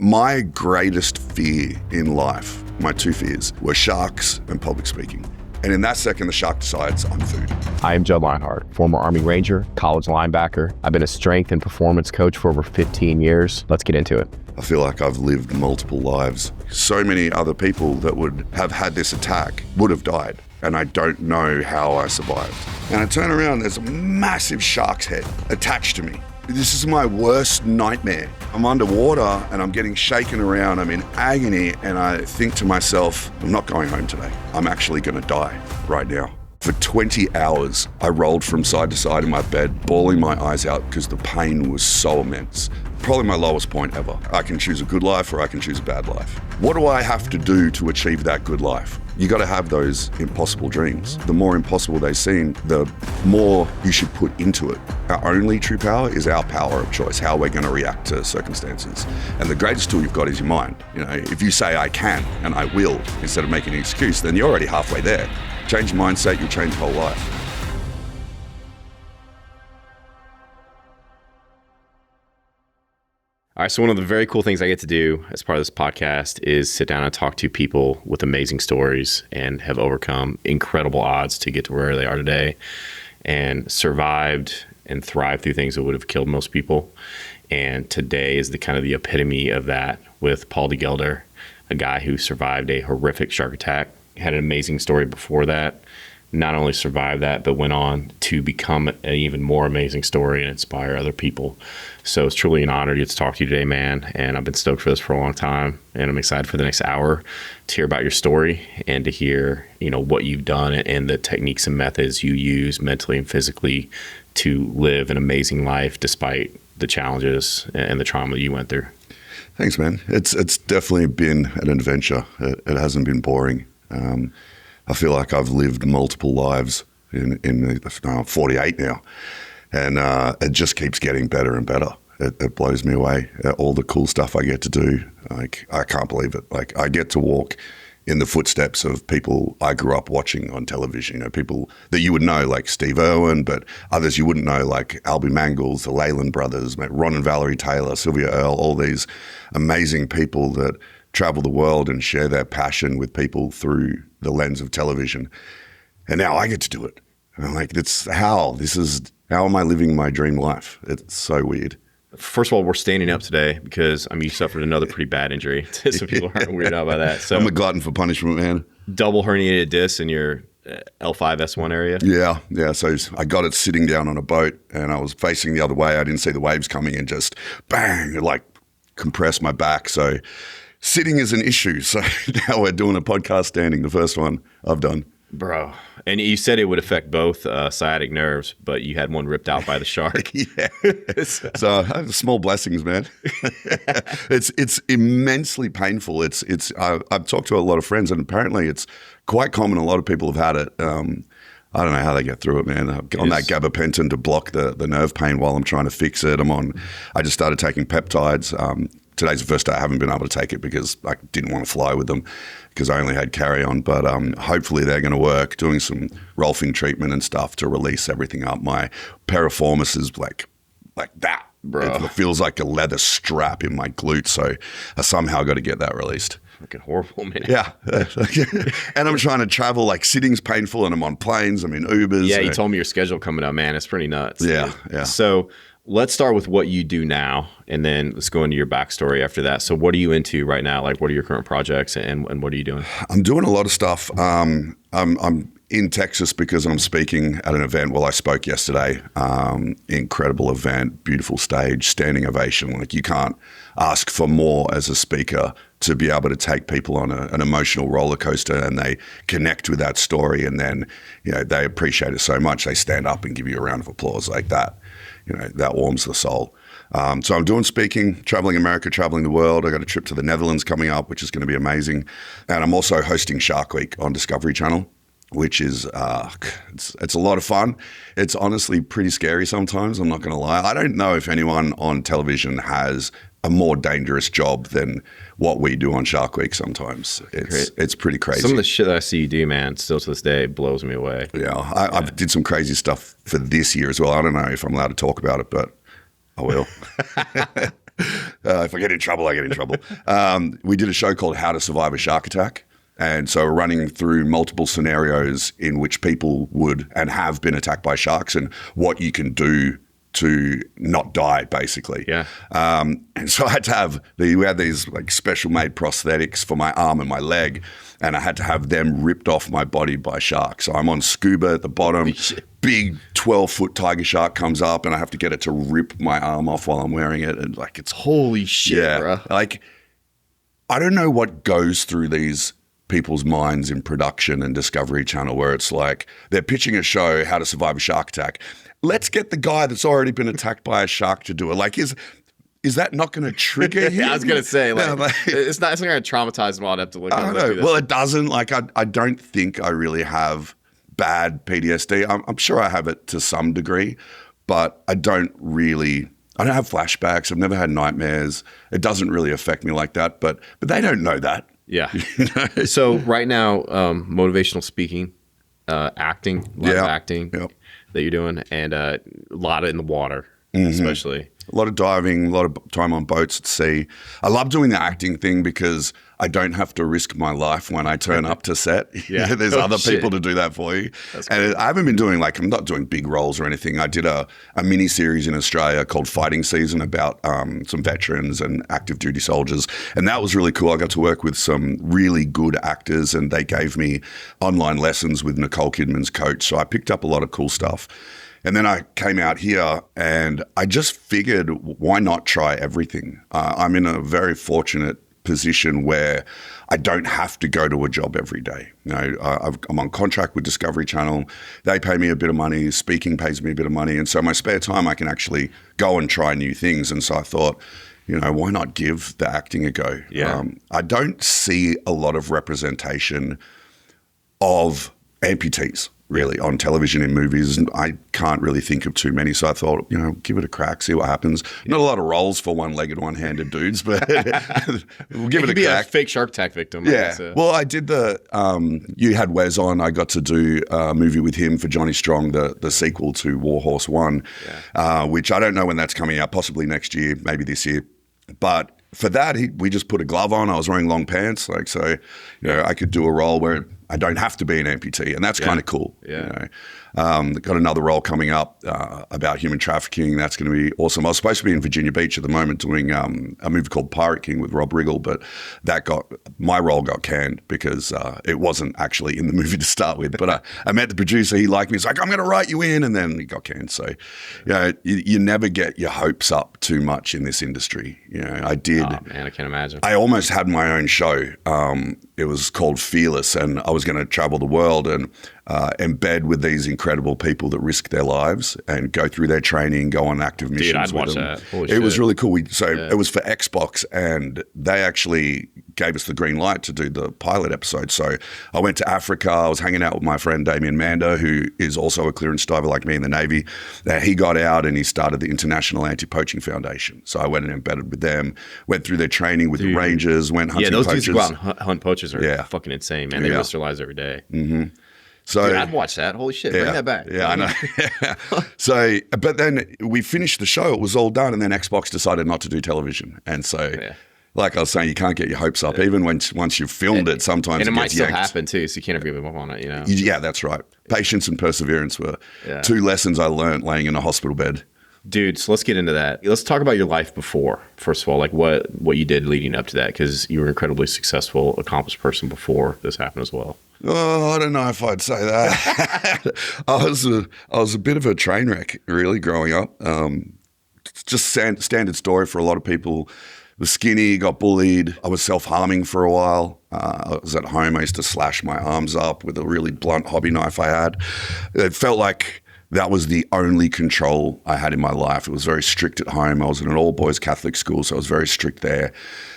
My greatest fear in life, my two fears, were sharks and public speaking. And in that second, the shark decides I'm food. I am Judd Lienhard, former Army Ranger, college linebacker. I've been a strength and performance coach for over 15 years. Let's get into it. I feel like I've lived multiple lives. So many other people that would have had this attack would have died. And I don't know how I survived. And I turn around, there's a massive shark's head attached to me. This is my worst nightmare. I'm underwater and I'm getting shaken around. I'm in agony and I think to myself, I'm not going home today. I'm actually going to die right now. For 20 hours, I rolled from side to side in my bed, bawling my eyes out because the pain was so immense. Probably my lowest point ever. I can choose a good life or I can choose a bad life. What do I have to do to achieve that good life? You got to have those impossible dreams. The more impossible they seem, the more you should put into it. Our only true power is our power of choice, how we're going to react to circumstances. And the greatest tool you've got is your mind. You know, if you say I can and I will instead of making an excuse, then you're already halfway there. Change your mindset, you'll change your whole life. All right, so one of the very cool things I get to do as part of this podcast is sit down and talk to people with amazing stories and have overcome incredible odds to get to where they are today and survived and thrived through things that would have killed most people. And today is the kind of the epitome of that with Paul de Gelder, a guy who survived a horrific shark attack, had an amazing story before that, not only survived that, but went on to become an even more amazing story and inspire other people. So it's truly an honor to get to talk to you today, man. And I've been stoked for this for a long time. And I'm excited for the next hour to hear about your story and to hear, you know, what you've done and the techniques and methods you use mentally and physically to live an amazing life despite the challenges and the trauma that you went through. Thanks, man. It's definitely been an adventure. It hasn't been boring. I feel like I've lived multiple lives in 48 now, and it just keeps getting better and better. It blows me away. All the cool stuff I get to do, like I can't believe it. Like I get to walk in the footsteps of people I grew up watching on television. You know, people that you would know, like Steve Irwin, but others you wouldn't know, like Albie Mangels, the Leyland brothers, Ron and Valerie Taylor, Sylvia Earle, all these amazing people that travel the world and share their passion with people through the lens of television. And now I get to do it. And I'm like, how am I living my dream life? It's so weird. First of all, we're standing up today because you suffered another pretty bad injury. So people aren't weirded out by that. So I'm a glutton for punishment, man. Double herniated disc in your L5-S1 area? Yeah. So I got it sitting down on a boat and I was facing the other way. I didn't see the waves coming and just bang, it like compressed my back. So sitting is an issue. So now we're doing a podcast standing, the first one I've done. Bro. And you said it would affect both sciatic nerves, but you had one ripped out by the shark. Yeah. So small blessings, man. It's immensely painful. I've talked to a lot of friends and apparently it's quite common. A lot of people have had it. I don't know how they get through it, man. On that gabapentin to block the nerve pain while I'm trying to fix it. I just started taking peptides. Today's the first day I haven't been able to take it because I didn't want to fly with them because I only had carry-on. But hopefully they're going to work, doing some Rolfing treatment and stuff to release everything up. My piriformis is like that, bro. It feels like a leather strap in my glute. So I somehow got to get that released. Fucking horrible, man. Yeah. And I'm trying to travel, like sitting's painful and I'm on planes, I'm in Ubers. Yeah, you told me your schedule coming up, man. It's pretty nuts. Yeah. So let's start with what you do now, and then let's go into your backstory after that. So what are you into right now? Like, what are your current projects, and what are you doing? I'm doing a lot of stuff. I'm in Texas because I'm speaking at an event. Well, I spoke yesterday. Incredible event, beautiful stage, standing ovation. Like you can't ask for more as a speaker to be able to take people on an emotional roller coaster and they connect with that story, and then they appreciate it so much they stand up and give you a round of applause like that. That warms the soul. So I'm doing speaking, traveling America, traveling the world. I got a trip to the Netherlands coming up, which is going to be amazing. And I'm also hosting Shark Week on Discovery Channel, which is, it's a lot of fun. It's honestly pretty scary sometimes, I'm not going to lie. I don't know if anyone on television has a more dangerous job than what we do on Shark Week sometimes. It's pretty crazy. Some of the shit that I see you do, man, still to this day blows me away. Yeah, I did some crazy stuff for this year as well. I don't know if I'm allowed to talk about it, but I will. If I get in trouble, I get in trouble. We did a show called How to Survive a Shark Attack. And so we're running through multiple scenarios in which people would and have been attacked by sharks and what you can do to not die, basically. Yeah. And so I had to we had these like special made prosthetics for my arm and my leg, and I had to have them ripped off my body by sharks. So I'm on scuba at the bottom, big 12-foot tiger shark comes up, and I have to get it to rip my arm off while I'm wearing it. And like, it's holy shit, bro. Like, I don't know what goes through these people's minds in production and Discovery Channel, where it's like they're pitching a show, How to Survive a Shark Attack. Let's get the guy that's already been attacked by a shark to do it. Like, is that not going to trigger him? Yeah, I was going to say, it's not going to traumatize him. I'd have to look at it. Well, it doesn't. Like, I don't think I really have bad PTSD. I'm sure I have it to some degree, but I don't have flashbacks. I've never had nightmares. It doesn't really affect me like that, but they don't know that. Yeah. So right now, motivational speaking, acting, live acting that you're doing, and a lot in the water, especially. A lot of diving, a lot of time on boats at sea. I love doing the acting thing because I don't have to risk my life when I turn up to set. Yeah. There's other people to do that for you. And I haven't been doing I'm not doing big roles or anything. I did a mini series in Australia called Fighting Season about some veterans and active duty soldiers. And that was really cool. I got to work with some really good actors, and they gave me online lessons with Nicole Kidman's coach. So I picked up a lot of cool stuff. And then I came out here and I just figured, why not try everything? I'm in a very fortunate position where I don't have to go to a job every day. You know, I'm on contract with Discovery Channel. They pay me a bit of money. Speaking pays me a bit of money. And so my spare time, I can actually go and try new things. And so I thought, why not give the acting a go? Yeah. I don't see a lot of representation of amputees, really, on television, in movies. And I can't really think of too many. So I thought, give it a crack, see what happens. Not a lot of roles for one-legged, one-handed dudes, but we'll give it a crack. Be a fake shark attack victim. Yeah. Well, I did you had Wes on. I got to do a movie with him for Johnny Strong, the sequel to War Horse 1, which I don't know when that's coming out, possibly next year, maybe this year. But for that, we just put a glove on. I was wearing long pants, I could do a role where I don't have to be an amputee, and that's kind of cool. Yeah. Got another role coming up about human trafficking. That's going to be awesome. I was supposed to be in Virginia Beach at the moment doing a movie called Pirate King with Rob Riggle, but my role got canned because it wasn't actually in the movie to start with. But I met the producer. He liked me. He's like, I'm going to write you in, and then it got canned. So, you never get your hopes up too much in this industry. I did. Oh man, I can't imagine. I almost had my own show. It was called Fearless, and I was going to travel the world and embed with these incredible people that risk their lives and go through their training, go on active missions. Dude, I'd with watch them. that. Holy it shit. was really cool. It was for Xbox, and they actually gave us the green light to do the pilot episode. So I went to Africa. I was hanging out with my friend Damien Mander, who is also a clearance diver like me in the Navy. He got out and he started the International Anti-Poaching Foundation. So I went and embedded with them, went through their training with the Rangers, went hunting those poachers. dudes go out and hunt poachers are fucking insane, man. They risk their lives every day. Mm-hmm. So dude, I'd watch that. Holy shit, bring that back. Yeah, I know. So, but then we finished the show. It was all done, and then Xbox decided not to do television. And so, like I was saying, you can't get your hopes up. Even once you've filmed it, sometimes and it might still yanked. happen too. So you can't ever give up on it. Yeah, that's right. Patience and perseverance were two lessons I learned laying in a hospital bed. Dude, so let's get into that. Let's talk about your life before, first of all, like what you did leading up to that, because you were an incredibly successful, accomplished person before this happened as well. Oh, I don't know if I'd say that. I was a bit of a train wreck, really, growing up. Just standard story for a lot of people. Was skinny, got bullied. I was self-harming for a while. I was at home. I used to slash my arms up with a really blunt hobby knife I had. It felt like that was the only control I had in my life. It was very strict at home. I was in an all-boys Catholic school, so I was very strict there.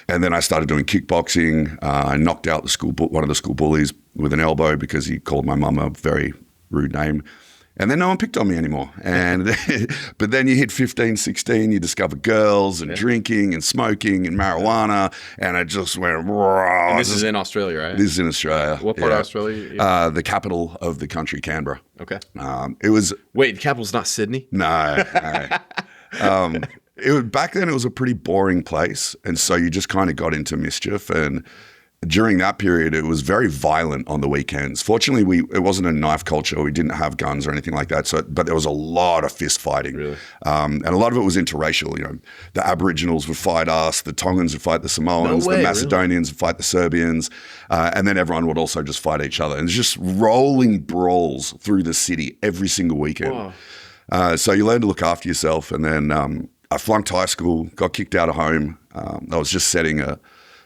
And then I started doing kickboxing. I knocked out one of the school bullies with an elbow because he called my mum a very rude name. And then no one picked on me anymore. But then you hit 15, 16, you discover girls and drinking and smoking and marijuana. And I just went, raw. And this is in Australia, right? This is in Australia. What part of Australia? The capital of the country, Canberra. Okay. It was... Wait, the capital's not Sydney? No. Back then it was a pretty boring place. And so you just kind of got into mischief. And during that period, it was very violent on the weekends. Fortunately, it wasn't a knife culture. We didn't have guns or anything like that. But there was a lot of fist fighting. Really? And a lot of it was interracial. You know, the Aboriginals would fight us, the Tongans would fight the Samoans, No way, the Macedonians would fight the Serbians, and then everyone would also just fight each other. And it's just rolling brawls through the city every single weekend. So you learn to look after yourself. And then I flunked high school, got kicked out of home. I was just setting a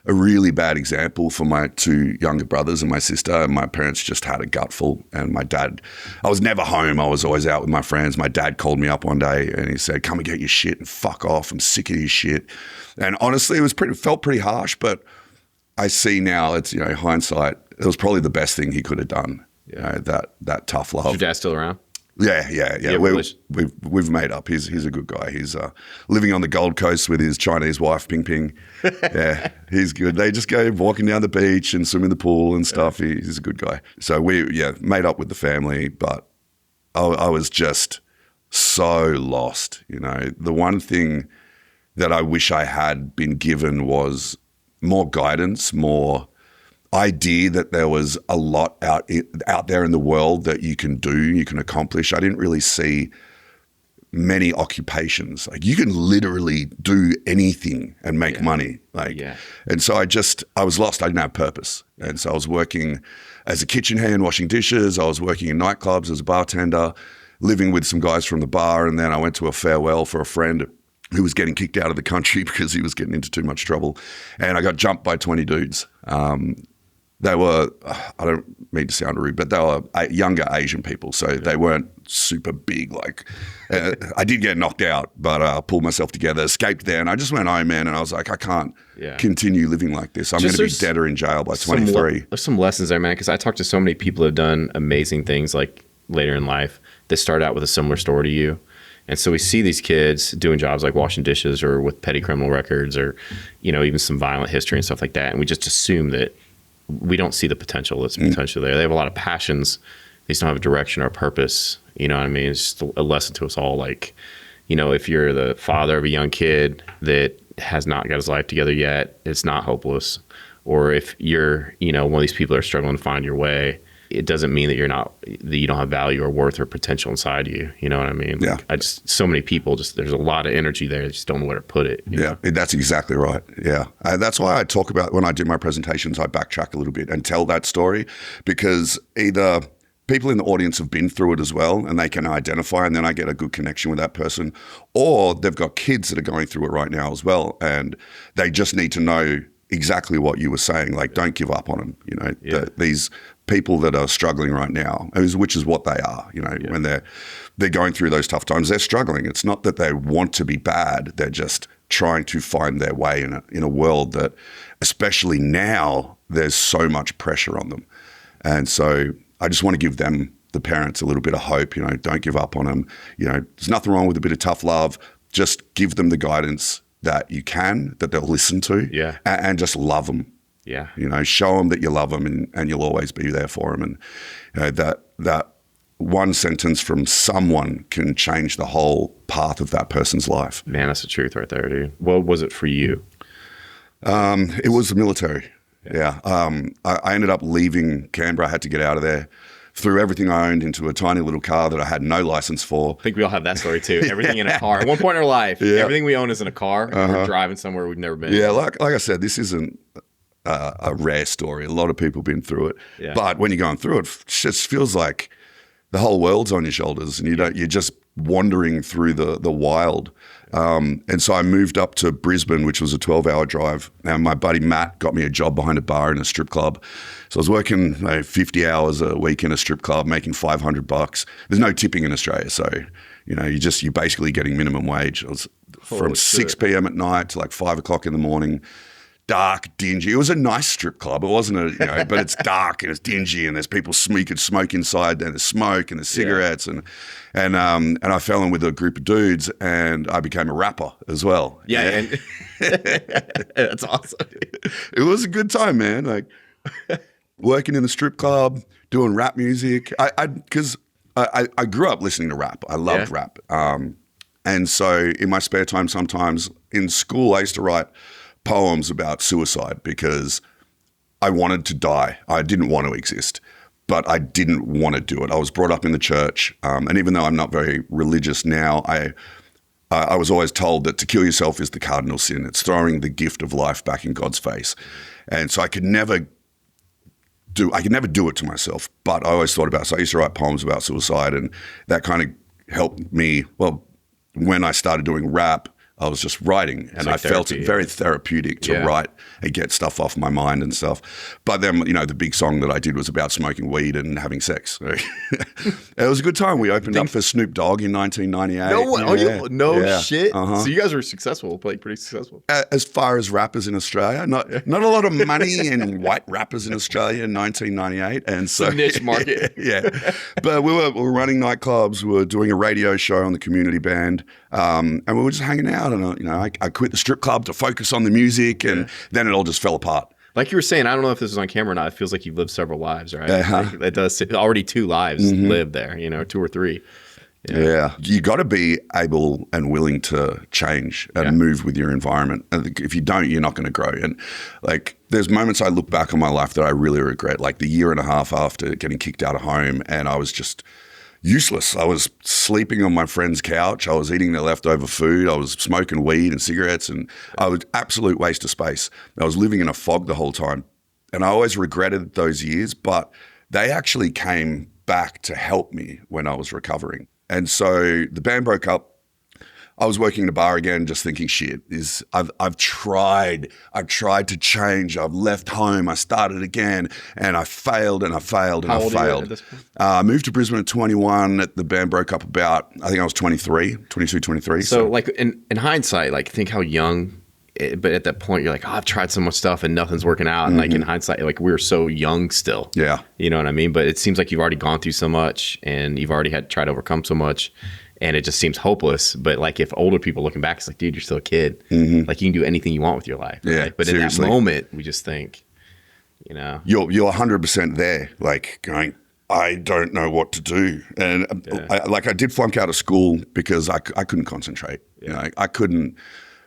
really bad example for my two younger brothers and my sister. And my parents just had a gutful. And my dad, I was never home. I was always out with my friends. My dad called me up one day and he said, come and get your shit and fuck off. I'm sick of your shit. And honestly, it felt pretty harsh, but I see now, it's, hindsight, it was probably the best thing he could have done. That tough love. Is your dad still around? Yeah. We've made up. He's a good guy. He's living on the Gold Coast with his Chinese wife, Ping Ping. Yeah, he's good. They just go walking down the beach and swim in the pool and stuff. He's a good guy. So we made up with the family, but I was just so lost. The one thing that I wish I had been given was more guidance, more idea that there was a lot out there in the world that you can do, you can accomplish. I didn't really see many occupations. Like you can literally do anything and make money. And so I was lost. I didn't have purpose. And so I was working as a kitchen hand, washing dishes. I was working in nightclubs as a bartender, living with some guys from the bar. And then I went to a farewell for a friend who was getting kicked out of the country because he was getting into too much trouble. And I got jumped by 20 dudes. They were, I don't mean to sound rude, but they were younger Asian people. So they weren't super big. I did get knocked out, but I pulled myself together, escaped there. And I just went home, man. And I was like, I can't continue living like this. I'm going to be dead or in jail by 23. There's some lessons there, man. Because I talked to so many people who have done amazing things like later in life that start out with a similar story to you. And so we see these kids doing jobs like washing dishes or with petty criminal records or, even some violent history and stuff like that. And we just assume that we don't see the potential that's potentially there. They have a lot of passions. They just don't have a direction or a purpose. You know what I mean? It's just a lesson to us all. Like, if you're the father of a young kid that has not got his life together yet, it's not hopeless. Or if you're, one of these people that are struggling to find your way, it doesn't mean that you don't have value or worth or potential inside you. You know what I mean? Yeah. So many people there's a lot of energy there. They just don't know where to put it. Yeah, that's exactly right. Yeah. That's why I talk about when I do my presentations, I backtrack a little bit and tell that story because either people in the audience have been through it as well and they can identify and then I get a good connection with that person, or they've got kids that are going through it right now as well and they just need to know exactly what you were saying. Like, don't give up on them. These people that are struggling right now, which is what they are, when they're going through those tough times, they're struggling. It's not that they want to be bad. They're just trying to find their way in a world that, especially now, there's so much pressure on them. And so I just want to give them, the parents, a little bit of hope. Don't give up on them. There's nothing wrong with a bit of tough love. Just give them the guidance that you can, that they'll listen to, and just love them. Yeah. Show them that you love them and you'll always be there for them. And that one sentence from someone can change the whole path of that person's life. Man, that's the truth right there, dude. What was it for you? It was the military. Yeah. I ended up leaving Canberra. I had to get out of there. Threw everything I owned into a tiny little car that I had no license for. I think we all have that story too. Everything in a car. At one point in our life, everything we own is in a car. And we're driving somewhere we've never been. Yeah, like I said, this isn't a rare story. A lot of people have been through it. Yeah. But when you're going through it, it just feels like the whole world's on your shoulders and you're just wandering through the wild. And so I moved up to Brisbane, which was a 12-hour drive. And my buddy Matt got me a job behind a bar in a strip club. So I was working 50 hours a week in a strip club, making $500. There's no tipping in Australia. So, you're basically getting minimum wage. It was from 6 p.m. at night to like 5 o'clock in the morning. Dark, dingy. It was a nice strip club. It wasn't but it's dark and it's dingy and there's people smoke inside and there's smoke and there's cigarettes and I fell in with a group of dudes and I became a rapper as well. Yeah. That's awesome. It was a good time, man. Like working in the strip club, doing rap music. Because I grew up listening to rap. I loved rap. And so in my spare time, sometimes in school, I used to write poems about suicide because I wanted to die. I didn't want to exist, but I didn't want to do it. I was brought up in the church. And even though I'm not very religious now, I was always told that to kill yourself is the cardinal sin. It's throwing the gift of life back in God's face. And so I could never do it to myself, but I always thought about it. So I used to write poems about suicide, and that kind of helped me. Well, when I started doing rap, I was just writing, and I felt it very therapeutic to write and get stuff off my mind and stuff. But then, the big song that I did was about smoking weed and having sex. So it was a good time. We opened up for Snoop Dogg in 1998. No shit. So you guys were successful, pretty successful. As far as rappers in Australia, not a lot of money in white rappers in Australia in 1998, and so it's a niche market. But we were running nightclubs. We were doing a radio show on the community band, and we were just hanging out. And I quit the strip club to focus on the music, and then it all just fell apart. Like you were saying, I don't know if this is on camera or not. It feels like you've lived several lives, right? It does. Already 2 lives lived there, 2 or 3. Yeah. You got to be able and willing to change and move with your environment. And if you don't, you're not going to grow. And there's moments I look back on my life that I really regret, like the year and a half after getting kicked out of home, and I was just useless. I was sleeping on my friend's couch. I was eating their leftover food. I was smoking weed and cigarettes, and I was absolute waste of space. I was living in a fog the whole time. And I always regretted those years, but they actually came back to help me when I was recovering. And so the band broke up. I was working in a bar again, just thinking, I've tried to change. I've left home. I started again, and I failed and I failed and I failed. How old are you at this point? I moved to Brisbane at 21. The band broke up I think I was 23, 22, 23. So in hindsight, think how young, but at that point you're like, I've tried so much stuff and nothing's working out. And in hindsight, we were so young still. Yeah. You know what I mean? But it seems like you've already gone through so much, and you've already tried to overcome so much. And it just seems hopeless. But if older people looking back, it's like, dude, you're still a kid. You can do anything you want with your life. Right? Yeah, but seriously. In that moment, we just think, You're 100% there, going, I don't know what to do. And I did flunk out of school because I couldn't concentrate. Yeah. I couldn't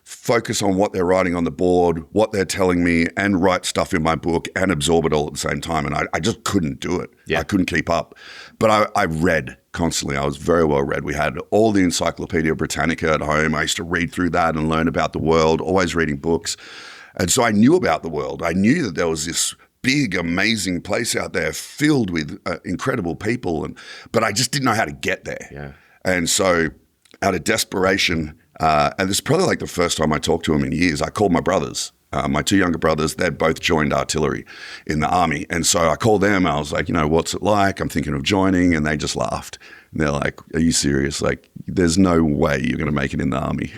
focus on what they're writing on the board, what they're telling me, and write stuff in my book and absorb it all at the same time. And I just couldn't do it. Yeah. I couldn't keep up. But I read constantly. I was very well read. We had all the Encyclopedia Britannica at home. I used to read through that and learn about the world, always reading books. And so I knew about the world. I knew that there was this big, amazing place out there filled with incredible people. But I just didn't know how to get there. Yeah. And so out of desperation, and this is probably the first time I talked to them in years, I called my brothers. My 2 younger brothers, they'd both joined artillery in the army. And so I called them. I was like, what's it like? I'm thinking of joining. And they just laughed. And they're like, are you serious? There's no way you're going to make it in the army.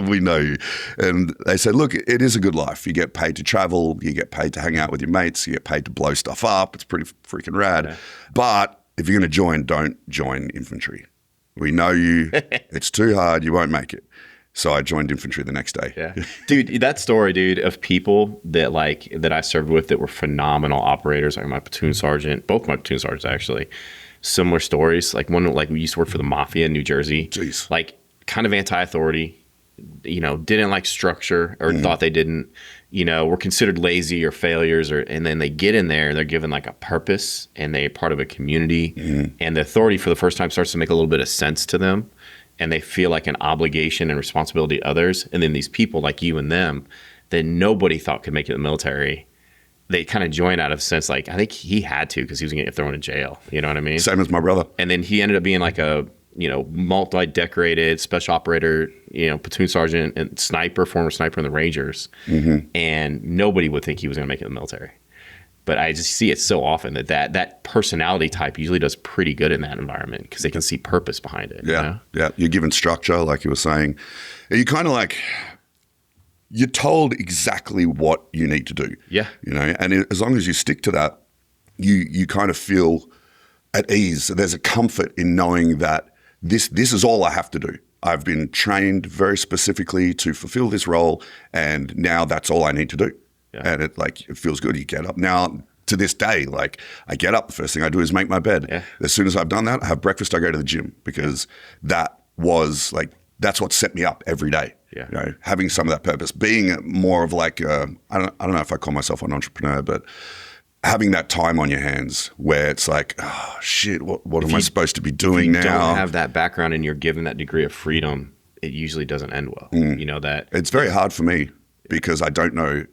We know you. And they said, look, it is a good life. You get paid to travel. You get paid to hang out with your mates. You get paid to blow stuff up. It's pretty freaking rad. Yeah. But if you're going to join, don't join infantry. We know you. It's too hard. You won't make it. So I joined infantry the next day. Yeah. Dude, that story, dude, of people that that I served with that were phenomenal operators, like my platoon sergeant, both my platoon sergeants actually, similar stories. One, we used to work for the mafia in New Jersey. Jeez. Kind of anti-authority, didn't like structure or thought they didn't, were considered lazy or failures, and then they get in there and they're given a purpose and they're part of a community, and the authority for the first time starts to make a little bit of sense to them. And they feel like an obligation and responsibility to others. And then these people like you and them that nobody thought could make it in the military, they kind of join out of a sense I think he had to because he was going to get thrown in jail. You know what I mean? Same as my brother. And then he ended up being a multi-decorated special operator, platoon sergeant and former sniper in the Rangers. And nobody would think he was going to make it in the military. But I just see it so often that personality type usually does pretty good in that environment because they can see purpose behind it. Yeah, yeah. You're given structure, like you were saying. You kind of you're told exactly what you need to do. Yeah. And as long as you stick to that, you kind of feel at ease. There's a comfort in knowing that this is all I have to do. I've been trained very specifically to fulfill this role, and now that's all I need to do. Yeah. And it feels good. You get up. Now, to this day, I get up, the first thing I do is make my bed. Yeah. As soon as I've done that, I have breakfast, I go to the gym because that was that's what set me up every day. Yeah. You know, having some of that purpose, being more of like, I don't know if I call myself an entrepreneur, but having that time on your hands where it's like, oh shit, what am I supposed to be doing now? If you don't have that background and you're given that degree of freedom, it usually doesn't end well. You know that. It's very hard for me because I don't know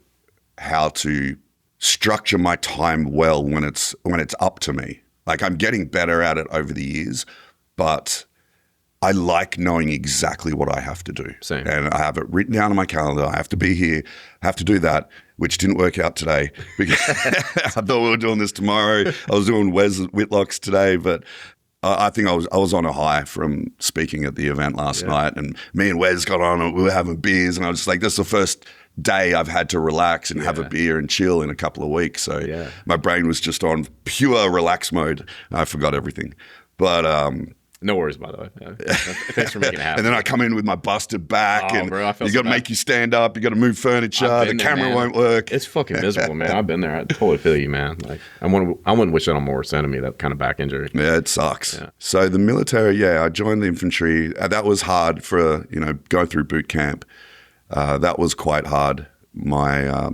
how to structure my time well when it's up to me. Like I'm getting better at it over the years, but I like knowing exactly what I have to do. Same. And I have it written down on my calendar. I have to be here, I have to do that, which didn't work out today because I thought we were doing this tomorrow. I was doing Wes Whitlock's today, but I think I was on a high from speaking at the event last night, and me and Wes got on and we were having beers, and I was just like, this is the first day I've had to relax and have a beer and chill in a couple of weeks. So my brain was just on pure relax mode. I forgot everything. But no worries, by the way. Thanks for making it happen. And then I come in with my busted back, and bro, you got to make you stand up. You got to move furniture. The camera won't work. It's fucking miserable, man. I've been there. I totally feel you, man. Like I wouldn't wish that on more son of me. That kind of back injury. Yeah, it sucks. Yeah. So the military, I joined the infantry. That was hard for going through boot camp. That was quite hard. My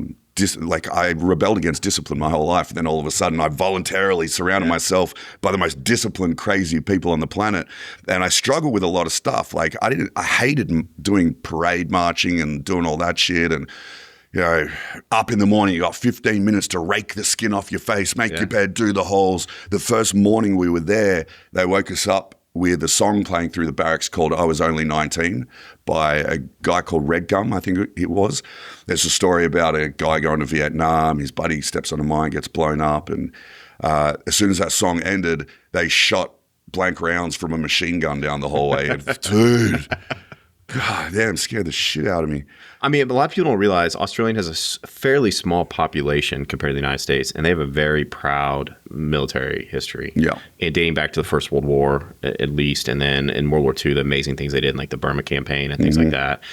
I rebelled against discipline my whole life. And then all of a sudden I voluntarily surrounded myself by the most disciplined, crazy people on the planet. And I struggled with a lot of stuff. Like I hated doing parade marching and doing all that shit. And, up in the morning, you got 15 minutes to rake the skin off your face, make your bed, do the holes. The first morning we were there, they woke us up with a song playing through the barracks called I Was Only 19 by a guy called Red Gum, I think it was. There's a story about a guy going to Vietnam, his buddy steps on a mine, gets blown up, and as soon as that song ended, they shot blank rounds from a machine gun down the hallway. And, dude, God damn, scared the shit out of me. I mean, a lot of people don't realize Australia has a fairly small population compared to the United States, and they have a very proud military history. Yeah. And dating back to the First World War, at least, and then in World War II, the amazing things they did, like the Burma campaign and things like that.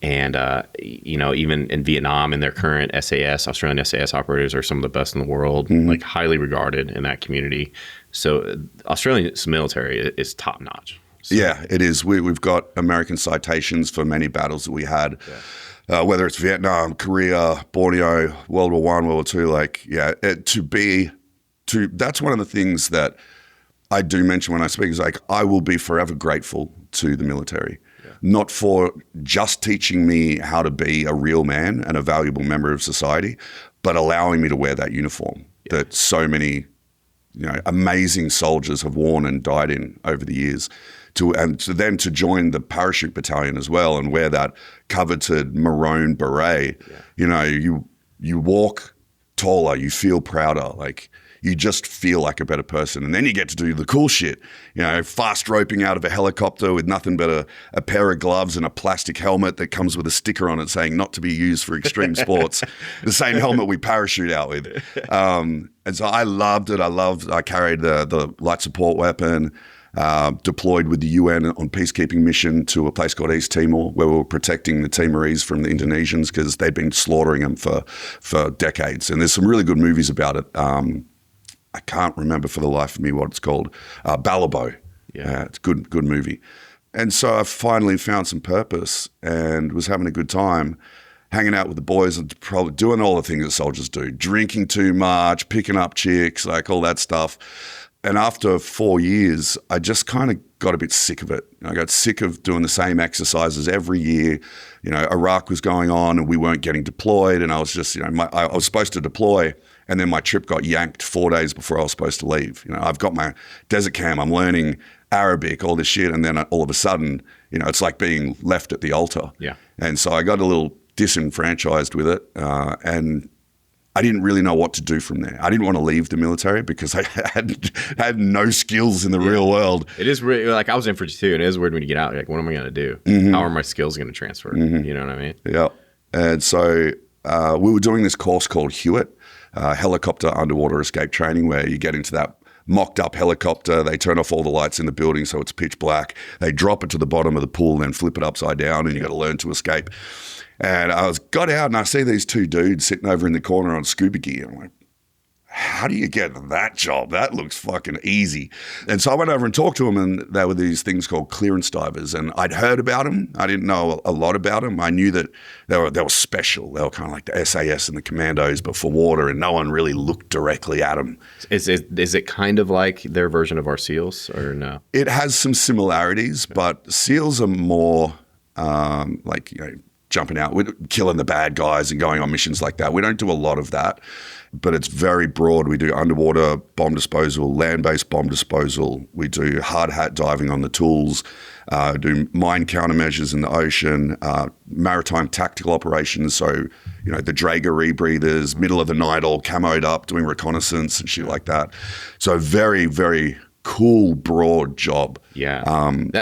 And, even in Vietnam, in their current SAS, Australian SAS operators are some of the best in the world, like highly regarded in that community. So Australia's military is top notch. So. Yeah, it is. We've got American citations for many battles that we had, whether it's Vietnam, Korea, Borneo, World War I, World War II. That's one of the things that I do mention when I speak is like, I will be forever grateful to the military, not for just teaching me how to be a real man and a valuable member of society, but allowing me to wear that uniform that so many amazing soldiers have worn and died in over the years. And then to join the parachute battalion as well and wear that coveted maroon beret, you walk taller, you feel prouder, like you just feel like a better person. And then you get to do the cool shit, fast roping out of a helicopter with nothing but a pair of gloves and a plastic helmet that comes with a sticker on it saying not to be used for extreme sports. The same helmet we parachute out with. And so I loved it. I carried the light support weapon. Deployed with the UN on peacekeeping mission to a place called East Timor, where we were protecting the Timorese from the Indonesians because they'd been slaughtering them for decades. And there's some really good movies about it. I can't remember for the life of me what it's called. Ballabo. It's a good movie. And so I finally found some purpose and was having a good time hanging out with the boys and probably doing all the things that soldiers do, drinking too much, picking up chicks, like all that stuff. And after 4 years, I just kind of got a bit sick of it. I got sick of doing the same exercises every year. Iraq was going on and we weren't getting deployed. And I was just, I was supposed to deploy and then my trip got yanked 4 days before I was supposed to leave. I've got my desert cam, I'm learning Arabic, all this shit. And then all of a sudden, it's like being left at the altar. Yeah. And so I got a little disenfranchised with it. And I didn't really know what to do from there. I didn't want to leave the military because I had no skills in the real world. It is really, like I was infantry too, and it is weird when you get out. Like, what am I going to do? How are my skills going to transfer? You know what I mean? Yeah. And so we were doing this course called Hewitt, helicopter underwater escape training, where you get into that mocked up helicopter. They turn off all the lights in the building so it's pitch black. They drop it to the bottom of the pool, then flip it upside down, and you got to learn to escape. And got out and I see these two dudes sitting over in the corner on scuba gear. I'm like, how do you get that job? That looks fucking easy. And so I went over and talked to them, and there were these things called clearance divers, and I'd heard about them. I didn't know a lot about them. I knew that they were special. They were kind of like the SAS and the commandos, but for water, and no one really looked directly at them. Is it kind of like their version of our SEALs, or no? It has some similarities, but SEALs are more jumping out, killing the bad guys and going on missions like that. We don't do a lot of that, but it's very broad. We do underwater bomb disposal, land-based bomb disposal. We do hard hat diving on the tools, do mine countermeasures in the ocean, maritime tactical operations. So, the Draeger rebreathers, middle of the night, all camoed up, doing reconnaissance and shit like that. So very, very cool, broad job. Yeah.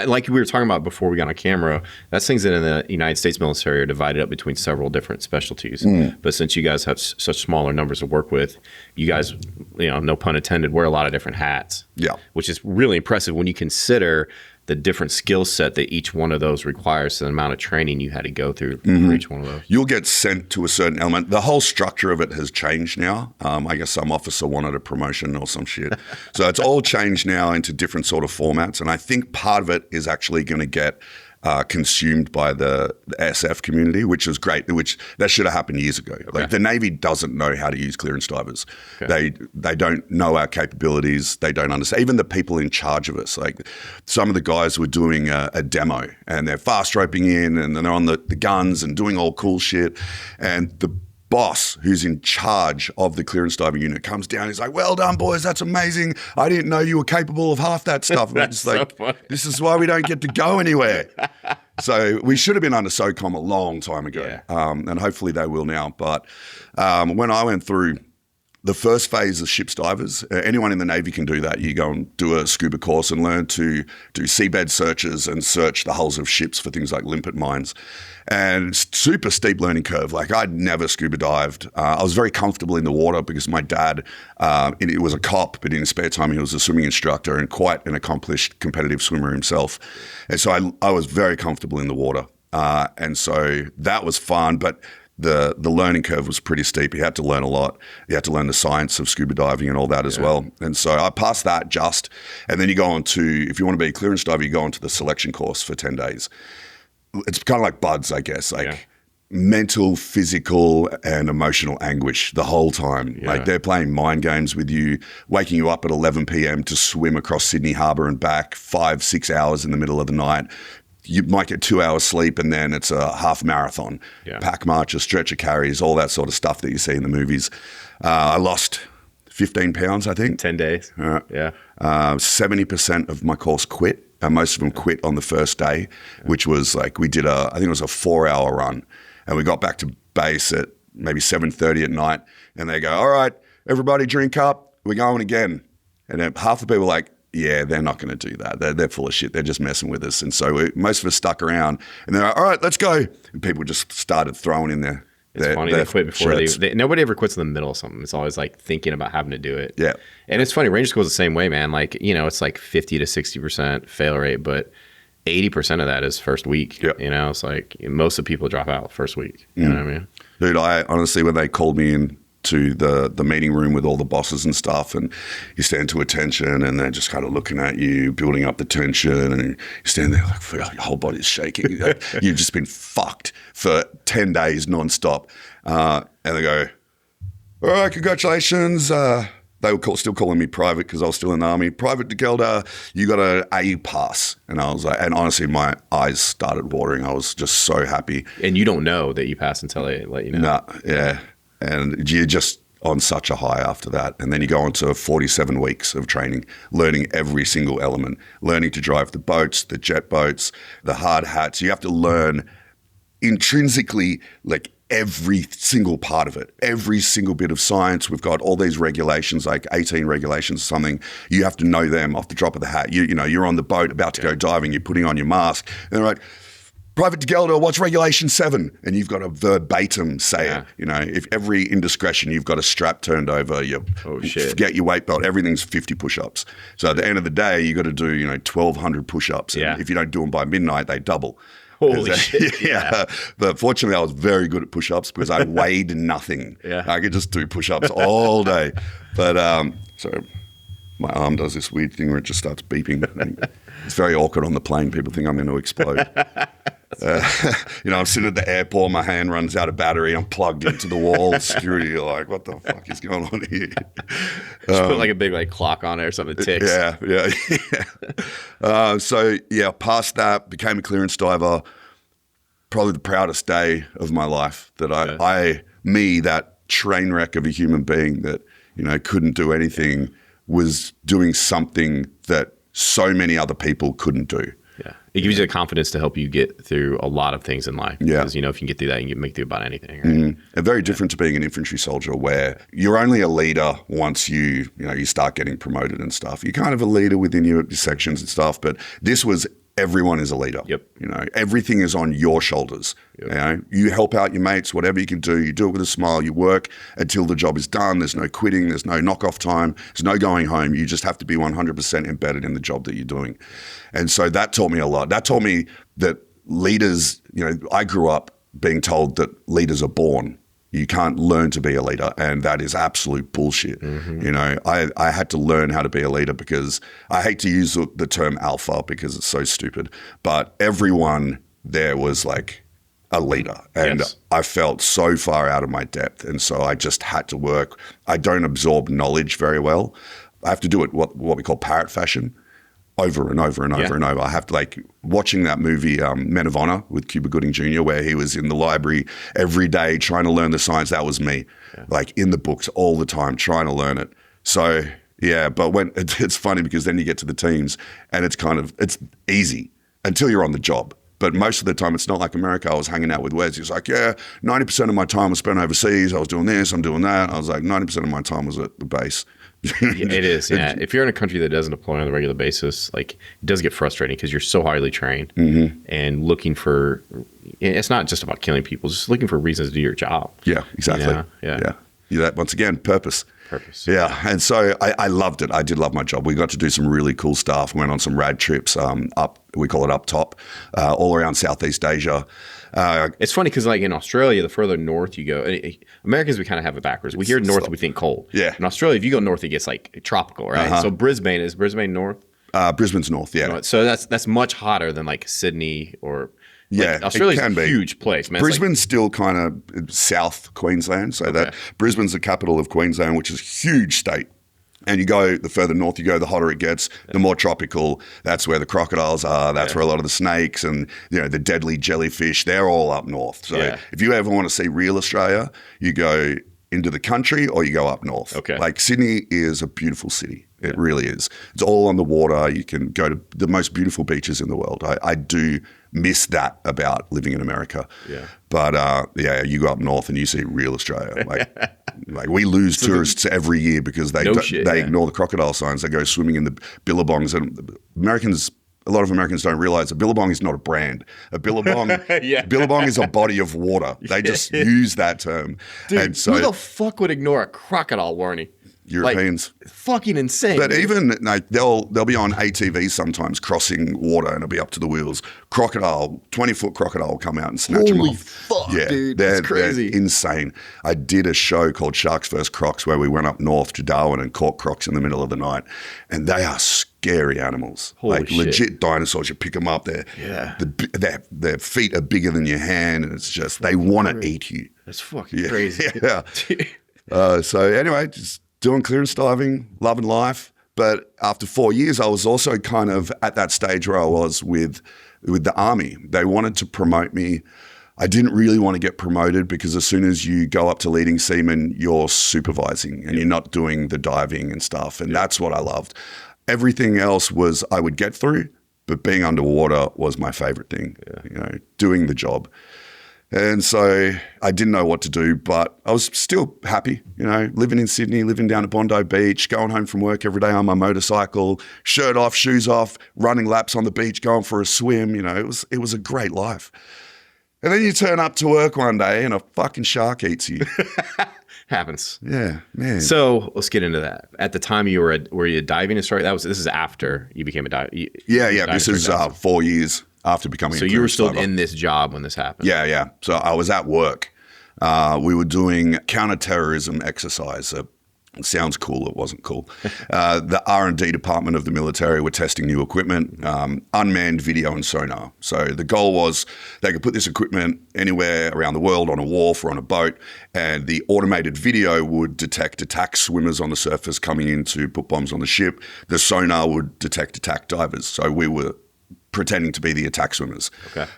Like we were talking about before we got on camera, that's things that in the United States military are divided up between several different specialties. But since you guys have such smaller numbers to work with, you guys, no pun intended, wear a lot of different hats. Yeah. Which is really impressive when you consider the different skill set that each one of those requires, the amount of training you had to go through for each one of those. You'll get sent to a certain element. The whole structure of it has changed now. I guess some officer wanted a promotion or some shit. So it's all changed now into different sort of formats. And I think part of it is actually going to get consumed by the SF community, which is great, which that should have happened years ago. Okay. Like the Navy doesn't know how to use clearance divers. Okay. They don't know our capabilities. They don't understand. Even the people in charge of us, like some of the guys were doing a demo and they're fast roping in and then they're on the guns and doing all cool shit. And the boss who's in charge of the clearance diving unit comes down. He's like, "Well done, boys. That's amazing. I didn't know you were capable of half that stuff." And it's like, so this is why we don't get to go anywhere. So we should have been under SOCOM a long time ago. Yeah. And hopefully they will now. But when I went through the first phase of ship's divers, anyone in the Navy can do that. You go and do a scuba course and learn to do seabed searches and search the hulls of ships for things like limpet mines. And it's super steep learning curve. Like I'd never scuba dived. I was very comfortable in the water because my dad, he was a cop, but in his spare time he was a swimming instructor and quite an accomplished competitive swimmer himself. And so I was very comfortable in the water. And so that was fun, but the learning curve was pretty steep. You had to learn a lot. You had to learn the science of scuba diving and all that as well. And so I passed that and then you go on to, if you want to be a clearance diver, you go on to the selection course for 10 days. It's kind of like buds, I guess, mental, physical, and emotional anguish the whole time. Yeah. Like they're playing mind games with you, waking you up at 11 p.m. to swim across Sydney Harbour and back 5-6 hours in the middle of the night. You might get 2 hours sleep and then it's a half marathon, pack marches, stretcher carries, all that sort of stuff that you see in the movies. I lost 15 pounds, I think. 10 days. 70% of my course quit. Most of them quit on the first day, which was like, I think it was a 4-hour run. And we got back to base at maybe 7:30 at night. And they go, "All right, everybody drink up. We're going again." And then half the people were like, "Yeah, they're not going to do that. They're full of shit. They're just messing with us." And so most of us stuck around. And they're like, "All right, let's go." And people just started throwing in there. It's funny, they quit before nobody ever quits in the middle of something. It's always like thinking about having to do it. Yeah. And it's funny, Ranger School is the same way, man. Like, it's like 50 to 60% fail rate, but 80% of that is first week. Yeah. It's like most of the people drop out first week. You know what I mean? Dude, I honestly, when they called me in to the meeting room with all the bosses and stuff, and you stand to attention and they're just kind of looking at you, building up the tension, and you stand there like your whole body's shaking. You've just been fucked for 10 days nonstop. And they go, "All right, congratulations." They were still calling me Private because I was still in the Army. "Private de Gelder, you got an A pass." And I was like, and honestly, my eyes started watering. I was just so happy. And you don't know that you passed until they let you know. Nah, yeah. And you're just on such a high after that. And then you go on to 47 weeks of training, learning every single element, learning to drive the boats, the jet boats, the hard hats. You have to learn intrinsically, like every single part of it, every single bit of science. We've got all these regulations, like 18 regulations or something. You have to know them off the drop of the hat. You're on the boat about to go diving, you're putting on your mask, and they're like, "Private de Gelder, what's regulation 7? And you've got to verbatim say it. If every indiscretion, you've got a strap turned over, you forget your weight belt, everything's 50 push-ups. So at the end of the day, you got to do, 1,200 push-ups. And if you don't do them by midnight, they double. Holy shit. Yeah. But fortunately, I was very good at push-ups because I weighed nothing. Yeah. I could just do push-ups all day. But so my arm does this weird thing where it just starts beeping. It's very awkward on the plane. People think I'm going to explode. I'm sitting at the airport. My hand runs out of battery. I'm plugged into the wall. Security are like, what the fuck is going on here? Just put like a big clock on it or something that ticks. Yeah. Past that, became a clearance diver. Probably the proudest day of my life that that train wreck of a human being that, couldn't do anything, was doing something that so many other people couldn't do. Yeah. It gives you the confidence to help you get through a lot of things in life. Yeah. Because, if you can get through that, you can make through about anything. Right? Mm-hmm. And very different to being an infantry soldier where you're only a leader once you start getting promoted and stuff. You're kind of a leader within your sections and stuff, but this was everyone is a leader. Yep. Everything is on your shoulders. Yep. You help out your mates, whatever you can do. You do it with a smile. You work until the job is done. There's no quitting. There's no knock-off time. There's no going home. You just have to be 100% embedded in the job that you're doing. And so that taught me a lot. That taught me that leaders, I grew up being told that leaders are born. You can't learn to be a leader, and that is absolute bullshit. Mm-hmm. I had to learn how to be a leader because I hate to use the term alpha because it's so stupid, but everyone there was like a leader, and yes. I felt so far out of my depth, and so I just had to work. I don't absorb knowledge very well. I have to do it what we call parrot fashion. Over and over and over and over. I have to watching that movie, Men of Honor with Cuba Gooding Jr., where he was in the library every day trying to learn the science. That was me, in the books all the time, trying to learn it. So but when it's funny because then you get to the teams and it's easy until you're on the job. But most of the time, it's not like America. I was hanging out with Wes. He was like, 90% of my time was spent overseas. I was doing this, I'm doing that. I was like, 90% of my time was at the base. It is, yeah. If you're in a country that doesn't deploy on a regular basis, it does get frustrating because you're so highly trained and looking for, it's not just about killing people, just looking for reasons to do your job. Yeah, exactly. Yeah. Once again, purpose. Yeah, and so I loved it. I did love my job. We got to do some really cool stuff. Went on some rad trips up, we call it up top, all around Southeast Asia. It's funny because in Australia, the further north you go, Americans, we kind of have it backwards. We hear north, we think cold. Yeah. In Australia, if you go north, it gets tropical, right? So is Brisbane north? Brisbane's north, yeah. So that's much hotter than Sydney or... Yeah, Australia's a huge place, man. Brisbane's still kind of South Queensland, so that Brisbane's the capital of Queensland, which is a huge state. And you go, the further north you go, the hotter it gets, the more tropical. That's where the crocodiles are. That's where a lot of the snakes and the deadly jellyfish, they're all up north. So if you ever want to see real Australia, you go into the country or you go up north. Okay. Sydney is a beautiful city. It really is. It's all on the water. You can go to the most beautiful beaches in the world. I do miss that about living in America. Yeah. But you go up north and you see real Australia. We lose tourists every year because they ignore the crocodile signs. They go swimming in the billabongs, and a lot of Americans don't realize a billabong is not a brand. A billabong, billabong is a body of water. They just use that term. Dude, and so, who the fuck would ignore a crocodile warning? Europeans. Fucking insane. But even they'll be on ATVs sometimes crossing water and it'll be up to the wheels. 20-foot crocodile will come out and snatch them off. Holy fuck, dude. That's crazy. They're insane. I did a show called Sharks vs. Crocs where we went up north to Darwin and caught crocs in the middle of the night. And they are scary animals. Holy shit. Legit dinosaurs. You pick them up. Their feet are bigger than your hand and it's just, they want to eat you. That's fucking crazy. Yeah. So anyway, just doing clearance diving, loving life. But after 4 years, I was also kind of at that stage where I was with the Army. They wanted to promote me. I didn't really want to get promoted because as soon as you go up to leading seaman, you're supervising and you're not doing the diving and stuff. And that's what I loved. Everything else was I would get through, but being underwater was my favorite thing, doing the job. And so I didn't know what to do, but I was still happy, living in Sydney, living down at Bondi Beach, going home from work every day on my motorcycle, shirt off, shoes off, running laps on the beach, going for a swim. It was a great life. And then you turn up to work one day and a fucking shark eats you. Happens. Yeah, man. So let's get into that. At the time were you a diving instructor? This is after you became a diver. Yeah. This is 4 years. after becoming So a you were clearance still diver. in this job when this happened? Yeah. So I was at work. We were doing counterterrorism exercise. It sounds cool. It wasn't cool. The R&D department of the military were testing new equipment, unmanned video and sonar. So the goal was they could put this equipment anywhere around the world on a wharf or on a boat, and the automated video would detect attack swimmers on the surface coming in to put bombs on the ship. The sonar would detect attack divers. So we were pretending to be the attack swimmers. Okay.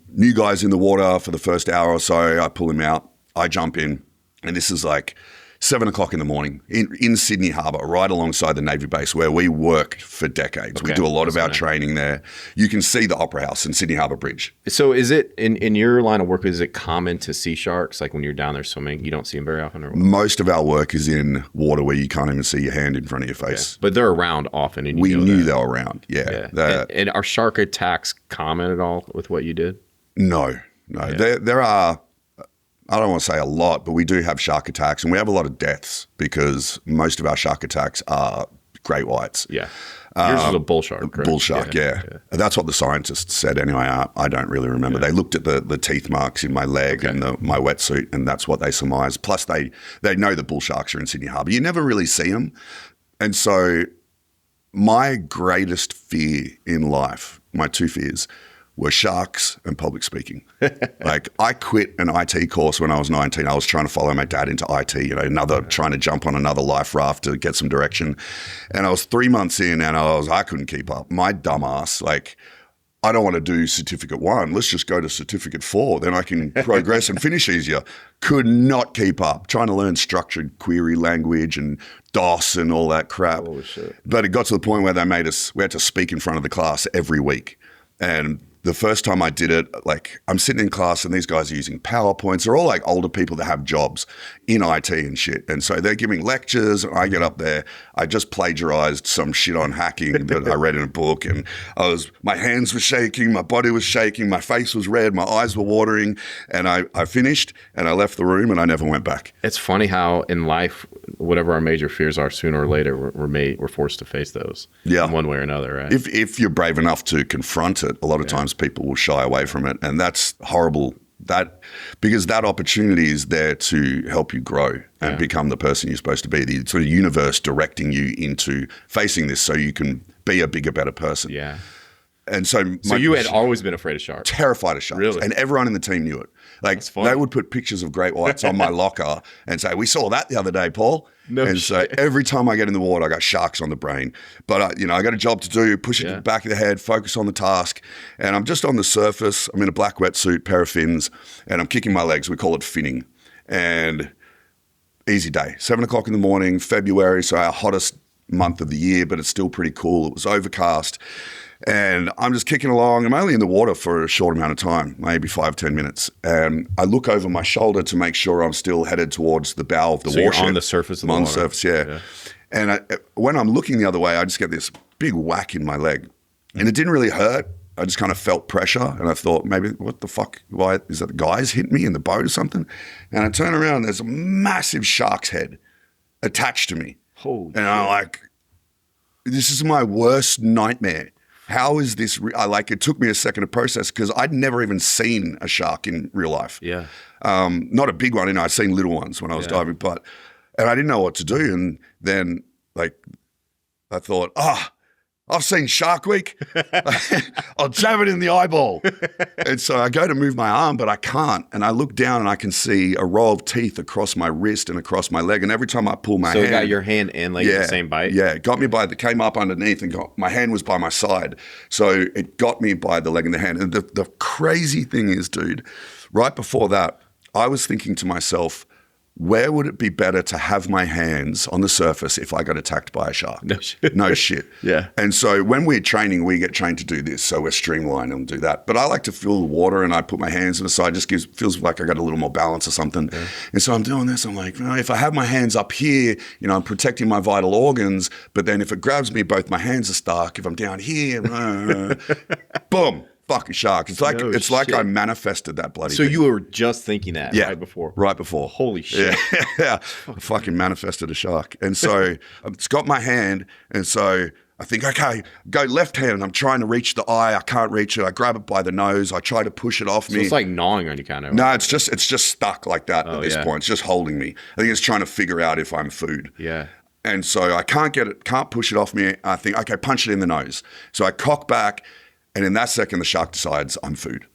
New guys in the water for the first hour or so. I pull him out. I jump in, and this is like 7 o'clock in the morning in Sydney Harbour, right alongside the Navy base where we worked for decades. Okay. We do a lot of our training there. You can see the Opera House and Sydney Harbour Bridge. So is it, in your line of work, is it common to see sharks? Like when you're down there swimming, you don't see them very often? Or what? Most of our work is in water where you can't even see your hand in front of your face. Okay. But they're around often. And We knew they were around, yeah. And are shark attacks common at all with what you did? No. Yeah. There are, I don't want to say a lot, but we do have shark attacks, and we have a lot of deaths because most of our shark attacks are great whites. Yeah. Yours is a bull shark, correct? Bull shark, yeah. That's what the scientists said anyway. I don't really remember. They looked at the teeth marks in my leg and my wetsuit, and that's what they surmised. Plus, they know the bull sharks are in Sydney Harbour. You never really see them. And so my greatest fear in life, my two fears, were sharks and public speaking. Like, I quit an IT course when I was 19. I was trying to follow my dad into IT, trying to jump on another life raft to get some direction. And I was 3 months in and I couldn't keep up. My dumbass, I don't want to do certificate 1. Let's just go to certificate 4. Then I can progress and finish easier. Could not keep up. Trying to learn structured query language and DOS and all that crap. Holy shit. But it got to the point where we had to speak in front of the class every week. And the first time I did it, I'm sitting in class and these guys are using PowerPoints. They're all older people that have jobs in IT and shit. And so they're giving lectures and I get up there. I just plagiarized some shit on hacking that I read in a book, and my hands were shaking, my body was shaking, my face was red, my eyes were watering, and I finished and I left the room and I never went back. It's funny how in life, whatever our major fears are, sooner or later, we're forced to face those in one way or another, right? If you're brave enough to confront it, a lot of times people will shy away from it, and that's horrible. Because that opportunity is there to help you grow and become the person you're supposed to be. The sort of universe directing you into facing this so you can be a bigger, better person. Yeah. And so you had always been afraid of sharks? Terrified of sharks. Really? And everyone in the team knew it. They would put pictures of great whites on my locker and say, "We saw that the other day, Paul." So every time I get in the water, I got sharks on the brain. But I got a job to do, push it to the back of the head, focus on the task. And I'm just on the surface. I'm in a black wetsuit, pair of fins, and I'm kicking my legs. We call it finning. And easy day. 7 o'clock in the morning, February, so our hottest month of the year, but it's still pretty cool. It was overcast. And I'm just kicking along. I'm only in the water for a short amount of time, maybe 5-10 minutes. And I look over my shoulder to make sure I'm still headed towards the bow of the warship. So you're on the surface of the water? On the surface, yeah. And when I'm looking the other way, I just get this big whack in my leg. And it didn't really hurt. I just kind of felt pressure. And I thought, maybe, what the fuck? Why is that the guys hit me in the boat or something? And I turn around, there's a massive shark's head attached to me. Holy and I'm like, this is my worst nightmare. How is this? It took me a second to process because I'd never even seen a shark in real life. Yeah. Not a big one. I'd seen little ones when I was diving, and I didn't know what to do. And then I thought, I've seen Shark Week. I'll jab it in the eyeball. And so I go to move my arm, but I can't. And I look down and I can see a row of teeth across my wrist and across my leg. And every time I pull my hand. So it got your hand and leg in the same bite? Yeah, it got me came up underneath and my hand was by my side. So it got me by the leg and the hand. And the crazy thing is, dude, right before that, I was thinking to myself, where would it be better to have my hands on the surface if I got attacked by a shark? No shit. No shit. Yeah. And so when we're training, we get trained to do this. So we're streamlined and do that. But I like to feel the water and I put my hands on the side. Just feels like I got a little more balance or something. Yeah. And so I'm doing this. I'm like, if I have my hands up here, I'm protecting my vital organs. But then if it grabs me, both my hands are stuck. If I'm down here, boom. Fucking shark. It's like I manifested that bloody thing. You were just thinking that right before? Right before. Holy shit. Yeah. I fucking manifested a shark. And so it's got my hand. And so I think, okay, go left hand. I'm trying to reach the eye. I can't reach it. I grab it by the nose. I try to push it off me. So it's like gnawing on you kind of. No, it's just stuck like that at this point. It's just holding me. I think it's trying to figure out if I'm food. Yeah. And so I can't push it off me. I think, okay, punch it in the nose. So I cock back, and in that second, the shark decides I'm food.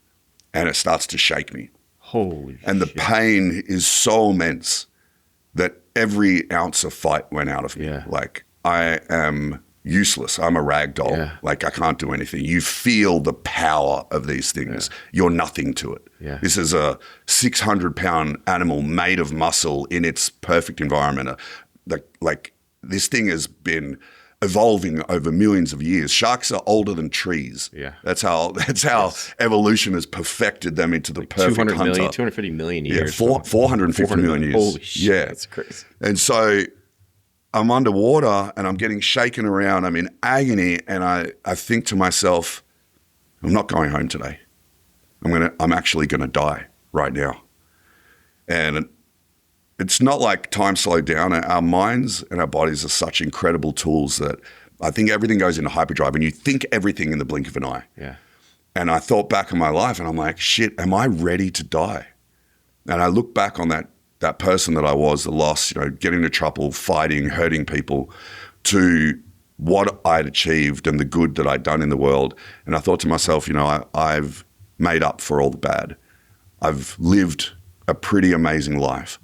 And it starts to shake me. Holy shit. And the pain is so immense that every ounce of fight went out of me. Yeah. Like, I am useless. I'm a rag doll. Yeah. Like, I can't do anything. You feel the power of these things. Yeah. You're nothing to it. Yeah. This is a 600-pound animal made of muscle in its perfect environment. Like this thing has been evolving over millions of years. Sharks are older than trees. Yeah. That's how evolution has perfected them into the perfect 200 hunter. million, 250 million years. Yeah, 450 million years. Holy shit, yeah. That's crazy. And so I'm underwater and I'm getting shaken around. I'm in agony, and I think to myself, I'm not going home today. I'm actually gonna die right now. And it's not like time slowed down. Our minds and our bodies are such incredible tools that I think everything goes into hyperdrive, and you think everything in the blink of an eye. Yeah. And I thought back on my life, and I'm like, shit, am I ready to die? And I look back on that person that I was, the loss, getting into trouble, fighting, hurting people, to what I'd achieved and the good that I'd done in the world. And I thought to myself, I've made up for all the bad. I've lived a pretty amazing life.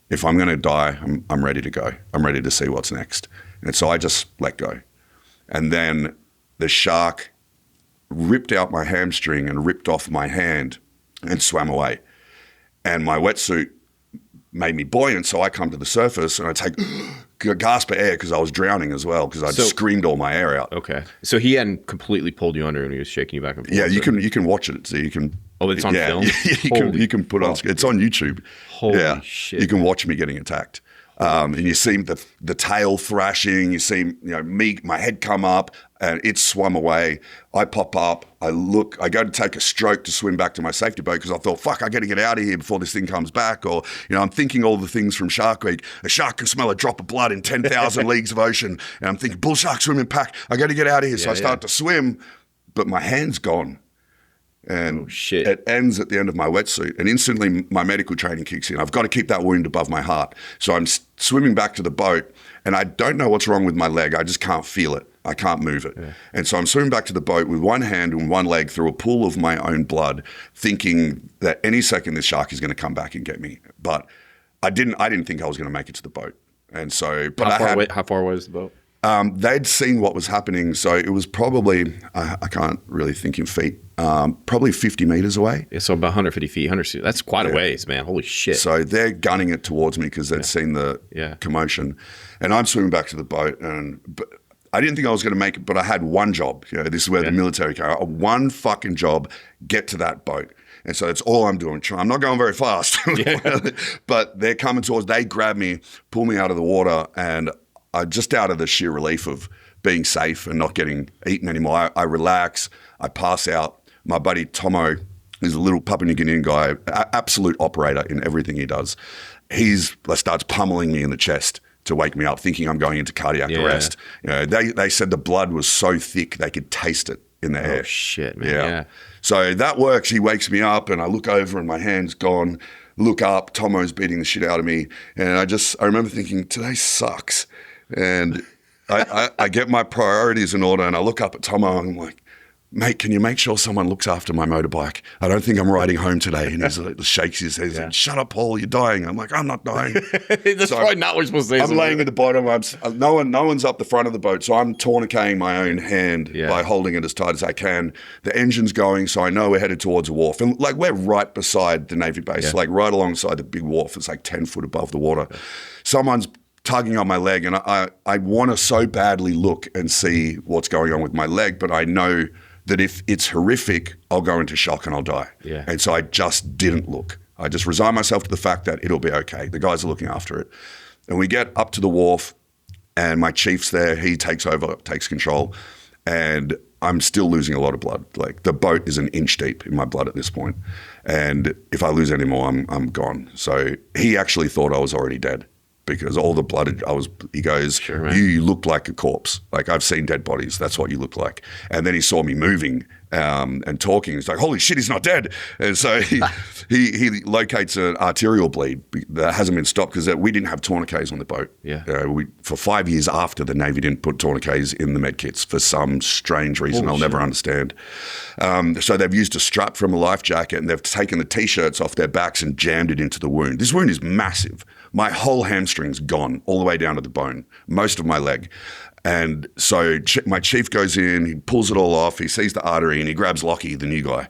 If I'm going to die, I'm ready to go. I'm ready to see what's next. And so I just let go. And then the shark ripped out my hamstring and ripped off my hand and swam away. And my wetsuit made me buoyant, so I come to the surface and I take a gasp of air because I was drowning as well, because I'd screamed all my air out. Okay. So he hadn't completely pulled you under and he was shaking you back and forth? Yeah, you can watch it. So you can... Oh, it's on film? You can put on... It's on YouTube. Holy shit. You can watch me getting attacked. And you see the tail thrashing, you see my head come up, and it swum away. I pop up, I look, I go to take a stroke to swim back to my safety boat because I thought, fuck, I got to get out of here before this thing comes back. Or, I'm thinking all the things from Shark Week. A shark can smell a drop of blood in 10,000 leagues of ocean. And I'm thinking, bull shark swimming pack, I got to get out of here. So I start to swim, but my hand's gone. And it ends at the end of my wetsuit, and instantly my medical training kicks in. I've got to keep that wound above my heart. So I'm swimming back to the boat, and I don't know what's wrong with my leg. I just can't feel it. I can't move it. Yeah. And so I'm swimming back to the boat with one hand and one leg through a pool of my own blood, thinking that any second this shark is going to come back and get me. But I didn't think I was going to make it to the boat. And so, but how far away was the boat? They'd seen what was happening, so it was probably, I can't really think in feet, probably 50 meters away. Yeah, so about 150 feet, that's quite a ways, man. Holy shit. So they're gunning it towards me because they'd seen the commotion. And I'm swimming back to the boat, but I didn't think I was going to make it, but I had one job. This is where the military came. One fucking job, get to that boat. And so that's all I'm doing. I'm not going very fast. But they're coming towards, they grab me, pull me out of the water, and just out of the sheer relief of being safe and not getting eaten anymore, I relax, I pass out. My buddy Tomo is a little Papua New Guinean guy, absolute operator in everything he does. He starts pummeling me in the chest to wake me up, thinking I'm going into cardiac arrest. They said the blood was so thick they could taste it in the air. Oh shit, man. Yeah. So that works. He wakes me up and I look over and my hand's gone. Look up, Tomo's beating the shit out of me. And I remember thinking, today sucks. And I get my priorities in order and I look up at Tomo and I'm like, mate, can you make sure someone looks after my motorbike? I don't think I'm riding home today. And he shakes his head and shut up, Paul, you're dying. I'm like, I'm not dying. That's probably not what you're supposed to say. I'm laying at the bottom. No one's up the front of the boat. So I'm tourniqueting my own hand by holding it as tight as I can. The engine's going, so I know we're headed towards a wharf. And we're right beside the Navy base, right alongside the big wharf. It's 10 foot above the water. Someone's tugging on my leg, and I want to so badly look and see what's going on with my leg, but I know that if it's horrific, I'll go into shock and I'll die. Yeah. And so I just didn't look. I just resigned myself to the fact that it'll be okay. The guys are looking after it. And we get up to the wharf, and my chief's there. He takes over, takes control, and I'm still losing a lot of blood. The boat is an inch deep in my blood at this point. And if I lose any more, I'm gone. So he actually thought I was already dead. because all the blood, he goes, Sure, you look like a corpse. Like, I've seen dead bodies. That's what you look like. And then he saw me moving and talking. He's like, holy shit, he's not dead. And so he locates an arterial bleed that hasn't been stopped because we didn't have tourniquets on the boat. Yeah. For 5 years after, the Navy didn't put tourniquets in the med kits for some strange reason I'll never understand. So they've used a strap from a life jacket and they've taken the T-shirts off their backs and jammed it into the wound. This wound is massive. My whole hamstring's gone all the way down to the bone, most of my leg. And so my chief goes in, he pulls it all off, he sees the artery and he grabs Lockie, the new guy.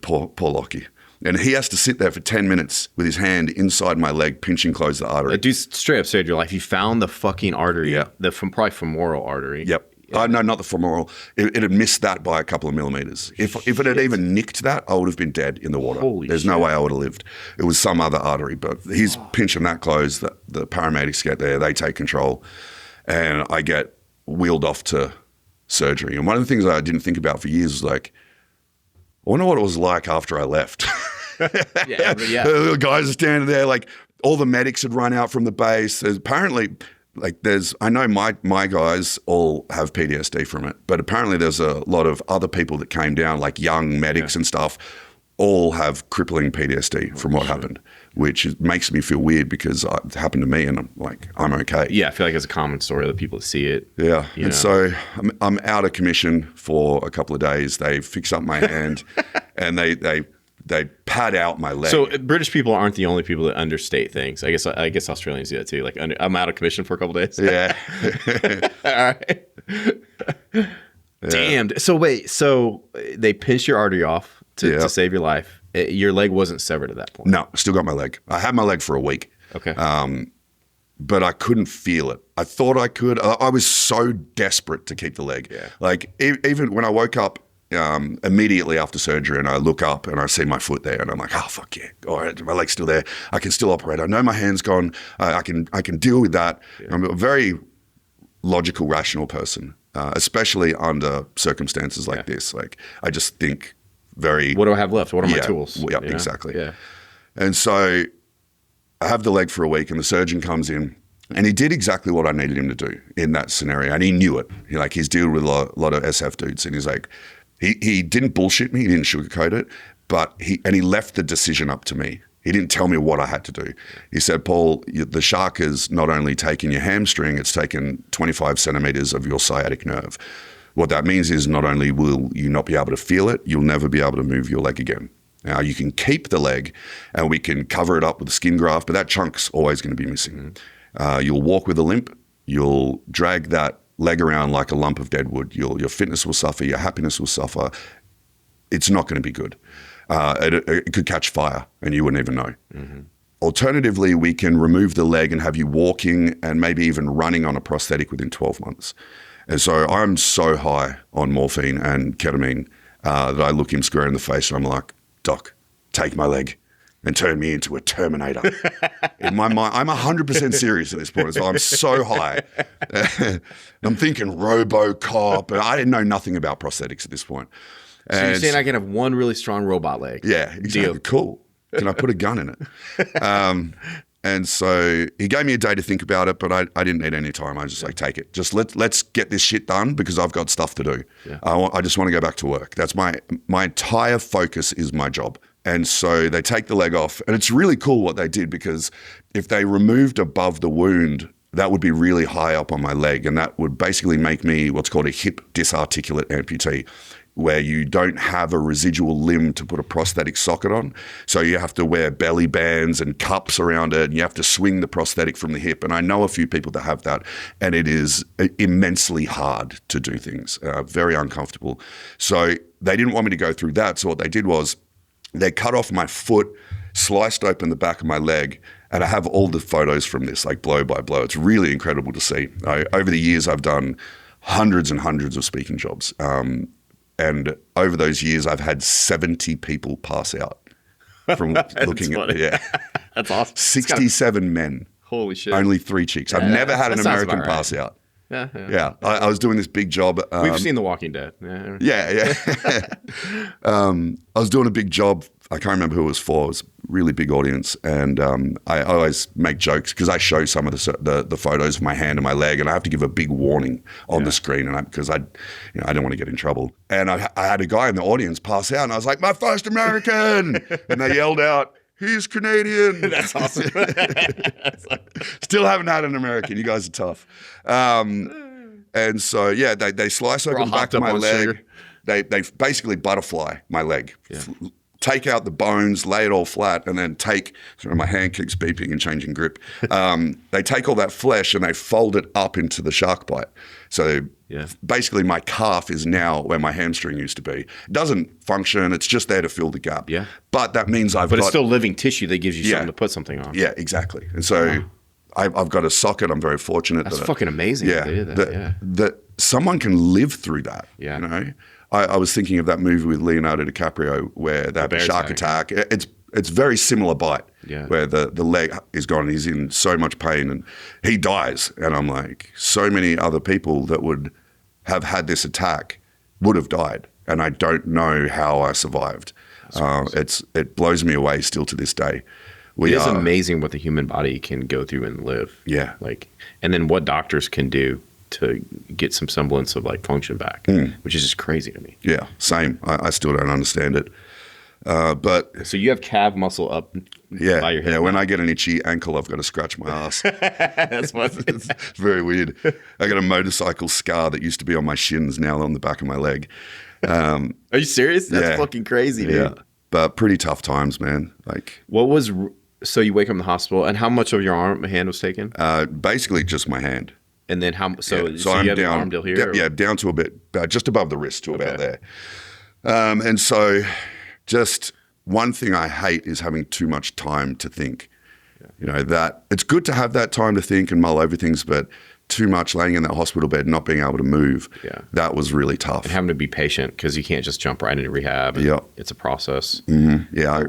Poor Lockie. And he has to sit there for 10 minutes with his hand inside my leg, pinching close the artery. Dude straight up saved your life. You found the fucking artery, probably femoral artery. Yep. No, not the femoral. It had missed that by a couple of millimeters. If it had even nicked that, I would have been dead in the water. There's no way I would have lived. It was some other artery, but he's pinching that close. The paramedics get there, they take control, and I get wheeled off to surgery. And one of the things I didn't think about for years was like, I wonder what it was like after I left. The guys are standing there, like all the medics had run out from the base. I know my guys all have PTSD from it, but apparently there's a lot of other people that came down, like young medics and stuff, all have crippling PTSD from what happened, which makes me feel weird because it happened to me and I'm okay. Yeah, I feel like it's a common story that people see it. Yeah, and so I'm out of commission for a couple of days. They fix up my hand and they pad out my leg. So British people aren't the only people that understate things. I guess Australians do that too. Like I'm out of commission for a couple of days. Yeah. All right. Damn. So wait. So they pinched your artery off to save your life. Your leg wasn't severed at that point. No, still got my leg. I had my leg for a week. Okay. But I couldn't feel it. I thought I could. I was so desperate to keep the leg. Yeah. Like even when I woke up immediately after surgery and I look up and I see my foot there and I'm like, oh, fuck yeah. All right, my leg's still there. I can still operate. I know my hand's gone. I can deal with that. Yeah. I'm a very logical, rational person, especially under circumstances like this. Like I just think very... What do I have left? What are my tools? Yeah, exactly. Yeah. And so I have the leg for a week and the surgeon comes in and he did exactly what I needed him to do in that scenario. And he knew it. He's dealt with a lot of SF dudes and he's like, he didn't bullshit me. He didn't sugarcoat it, but he left the decision up to me. He didn't tell me what I had to do. He said, Paul, the shark has not only taken your hamstring, it's taken 25 centimeters of your sciatic nerve. What that means is not only will you not be able to feel it, you'll never be able to move your leg again. Now, you can keep the leg and we can cover it up with a skin graft, but that chunk's always going to be missing. You'll walk with a limp. You'll drag that leg around like a lump of dead wood. Your fitness will suffer. Your happiness will suffer. It's not going to be good. It could catch fire and you wouldn't even know. Mm-hmm. Alternatively, we can remove the leg and have you walking and maybe even running on a prosthetic within 12 months. And so I'm so high on morphine and ketamine that I look him square in the face and I'm like, Doc, take my leg and turn me into a Terminator. In my mind, I'm 100% serious at this point. So I'm so high. I'm thinking RoboCop, and I didn't know nothing about prosthetics at this point. So you're saying I can have one really strong robot leg? Yeah, exactly. Deal. Cool. Can I put a gun in it? And so he gave me a day to think about it, but I didn't need any time. I was just like, take it. Just let's get this shit done because I've got stuff to do. Yeah. I just want to go back to work. That's my entire focus is my job. And so they take the leg off. And it's really cool what they did because if they removed above the wound, that would be really high up on my leg. And that would basically make me what's called a hip disarticulate amputee, where you don't have a residual limb to put a prosthetic socket on. So you have to wear belly bands and cups around it, and you have to swing the prosthetic from the hip. And I know a few people that have that, and it is immensely hard to do things, very uncomfortable. So they didn't want me to go through that. So what they did was they cut off my foot, sliced open the back of my leg, and I have all the photos from this, like blow by blow. It's really incredible to see. Over the years, I've done hundreds and hundreds of speaking jobs. And over those years, I've had 70 people pass out from looking at it. Yeah. That's awesome. 67 men. Holy shit. Only 3 chicks. I've never had an American pass out. Yeah. I was doing this big job. We've seen The Walking Dead. Yeah. I was doing a big job I can't remember who it was for. It was a really big audience, and I always make jokes because I show some of the photos of my hand and my leg, and I have to give a big warning on the screen, and because I don't want to get in trouble. And I had a guy in the audience pass out, and I was like, "My first American," and they yelled out, "He's Canadian." That's awesome. Still haven't had an American. You guys are tough. And so they slice open the back of my leg. They basically butterfly my leg. Yeah. Take out the bones, lay it all flat, and then my hand keeps beeping and changing grip. They take all that flesh and they fold it up into the shark bite. So basically my calf is now where my hamstring used to be. It doesn't function. It's just there to fill the gap. Yeah. But that means But it's still living tissue that gives you something to put something on. Yeah, exactly. And so I've got a socket. I'm very fortunate. That's fucking amazing. Yeah. They did that. That someone can live through that. Yeah. You know? I was thinking of that movie with Leonardo DiCaprio where they have a shark attack. It's very similar bite where the leg is gone and he's in so much pain and he dies. And I'm like, so many other people that would have had this attack would have died. And I don't know how I survived. It blows me away still to this day. It is amazing what the human body can go through and live. Yeah. And then what doctors can do to get some semblance of function back, which is just crazy to me. Yeah, same. I still don't understand it. But so you have calf muscle up by your hip. Yeah, when I get an itchy ankle, I've got to scratch my ass. That's it's very weird. I got a motorcycle scar that used to be on my shins, now on the back of my leg. Are you serious? That's fucking crazy, dude. Yeah, but pretty tough times, man. So you wake up in the hospital, and how much of your hand was taken? Basically just my hand. And then how? So I'm you have down, the arm deal here? Down to a bit, just above the wrist to about there. And so, just one thing I hate is having too much time to think. Yeah. You know, that it's good to have that time to think and mull over things, but too much laying in that hospital bed, not being able to move. Yeah, that was really tough. And having to be patient because you can't just jump right into rehab. It's a process. Mm-hmm. Yeah,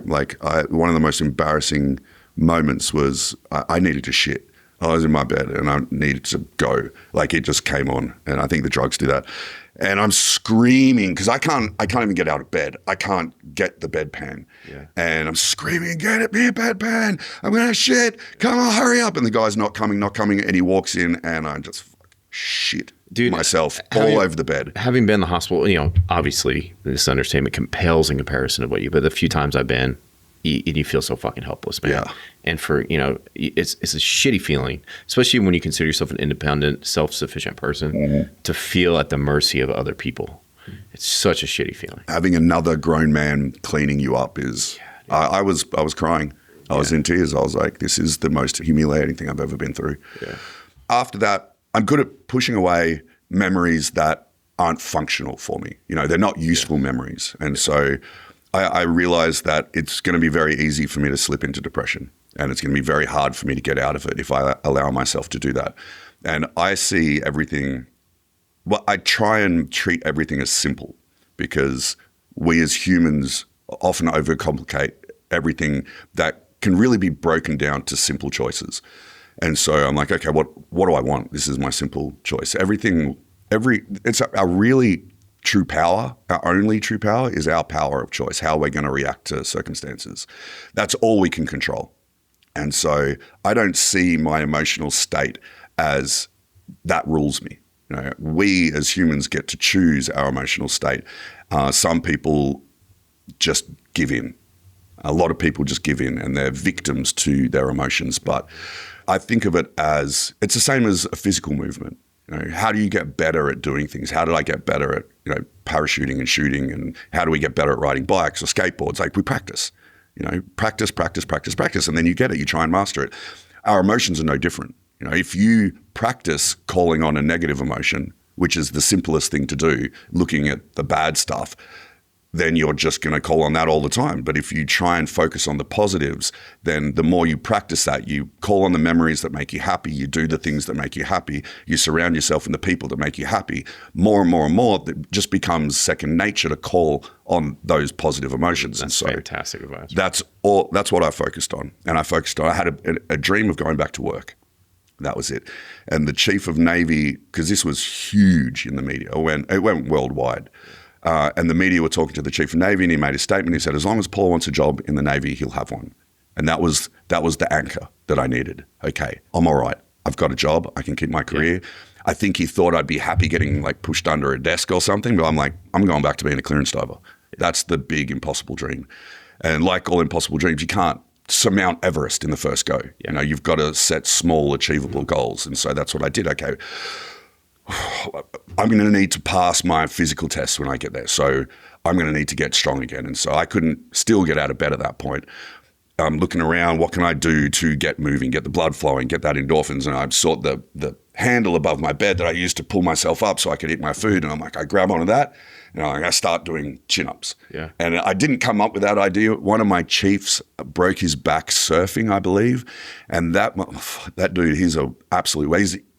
one of the most embarrassing moments was I needed to shit. I was in my bed and I needed to go. It just came on, and I think the drugs do that. And I'm screaming because I can't even get out of bed. I can't get the bedpan. Yeah. And I'm screaming, "Get me a bedpan! I'm gonna shit! Come on, hurry up!" And the guy's not coming. And he walks in, and I just shit myself all over the bed. Having been in the hospital, obviously this understatement compels in comparison to but the few times I've been. You feel so fucking helpless, man. Yeah. And it's a shitty feeling, especially when you consider yourself an independent, self-sufficient person, to feel at the mercy of other people. It's such a shitty feeling. Having another grown man cleaning you up is. I was crying. I was in tears. I was like, this is the most humiliating thing I've ever been through. Yeah. After that, I'm good at pushing away memories that aren't functional for me. They're not useful memories, and so. I realized that it's going to be very easy for me to slip into depression, and it's going to be very hard for me to get out of it if I allow myself to do that. And I see everything, I try and treat everything as simple, because we as humans often overcomplicate everything that can really be broken down to simple choices. And so I'm like, okay, what do I want? This is my simple choice. It's a really true power, our only true power is our power of choice, how we're going to react to circumstances. That's all we can control. And so I don't see my emotional state as that rules me. We as humans get to choose our emotional state. Some people just give in. A lot of people just give in and they're victims to their emotions. But I think of it as, it's the same as a physical movement. How do you get better at doing things? How did I get better at, parachuting and shooting? And how do we get better at riding bikes or skateboards? We practice, practice. And then you get it, you try and master it. Our emotions are no different. If you practice calling on a negative emotion, which is the simplest thing to do, looking at the bad stuff, then you're just going to call on that all the time. But if you try and focus on the positives, then the more you practice that, you call on the memories that make you happy, you do the things that make you happy, you surround yourself in the people that make you happy, more and more and more, it just becomes second nature to call on those positive emotions. That's fantastic advice. That's what I focused on. And I had a dream of going back to work. That was it. And the Chief of Navy, because this was huge in the media, it went worldwide. And the media were talking to the Chief of Navy, and he made a statement. He said, as long as Paul wants a job in the Navy, he'll have one. And that was the anchor that I needed. Okay, I'm all right. I've got a job. I can keep my career. Yeah. I think he thought I'd be happy getting like pushed under a desk or something, but I'm like, I'm going back to being a clearance diver. That's the big impossible dream. And like all impossible dreams, you can't surmount Everest in the first go. Yeah. You know, you've got to set small, achievable goals. And so that's what I did. Okay, I'm going to need to pass my physical tests when I get there. So I'm going to need to get strong again. And so I couldn't still get out of bed at that point. I'm looking around, what can I do to get moving, get the blood flowing, get that endorphins? And I sought the handle above my bed that I used to pull myself up so I could eat my food. And I'm like, I grab onto that and I start doing chin-ups. Yeah. And I didn't come up with that idea. One of my chiefs broke his back surfing, I believe. And that dude, he's a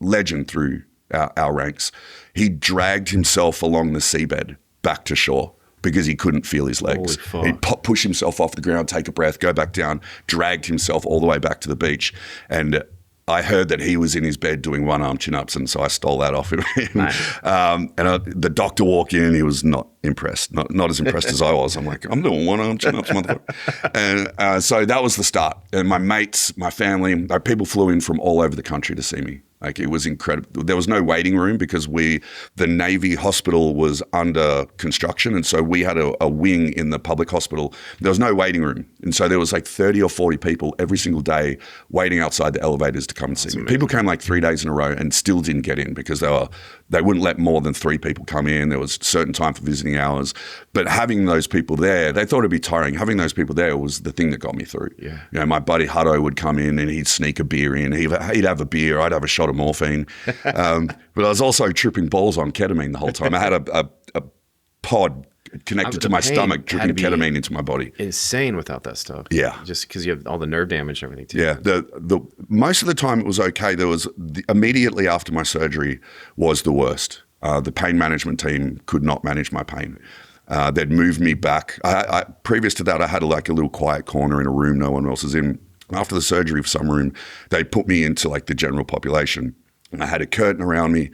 legend through our ranks. He dragged himself along the seabed back to shore because he couldn't feel his legs. He'd push himself off the ground, take a breath, go back down, dragged himself all the way back to the beach. And I heard that he was in his bed doing one-arm chin-ups, and so I stole that off him. Nice. The doctor walked in, he was not impressed, not as impressed as I was. I'm like, I'm doing one-arm chin-ups, motherfucker. And so that was the start. And my mates, my family, people flew in from all over the country to see me. Like, it was incredible. There was no waiting room because the Navy hospital was under construction. And so we had a wing in the public hospital. There was no waiting room. And so there was like 30 or 40 people every single day waiting outside the elevators to come and see me. People came like 3 days in a row and still didn't get in because they wouldn't let more than 3 people come in. There was a certain time for visiting hours. But having those people there, they thought it'd be tiring. Having those people there was the thing that got me through. Yeah. You know, my buddy Hutto would come in and he'd sneak a beer in. He'd have a beer. I'd have a shot of morphine. But I was also tripping balls on ketamine the whole time. I had a pod connected to my stomach, dripping ketamine into my body. Insane without that stuff. Yeah. Just because you have all the nerve damage and everything too. Yeah. The most of the time it was okay. There was immediately after my surgery was the worst. The pain management team could not manage my pain. They'd moved me back. Previous to that, I had like a little quiet corner in a room no one else is in. After the surgery for some room, they put me into like the general population. And I had a curtain around me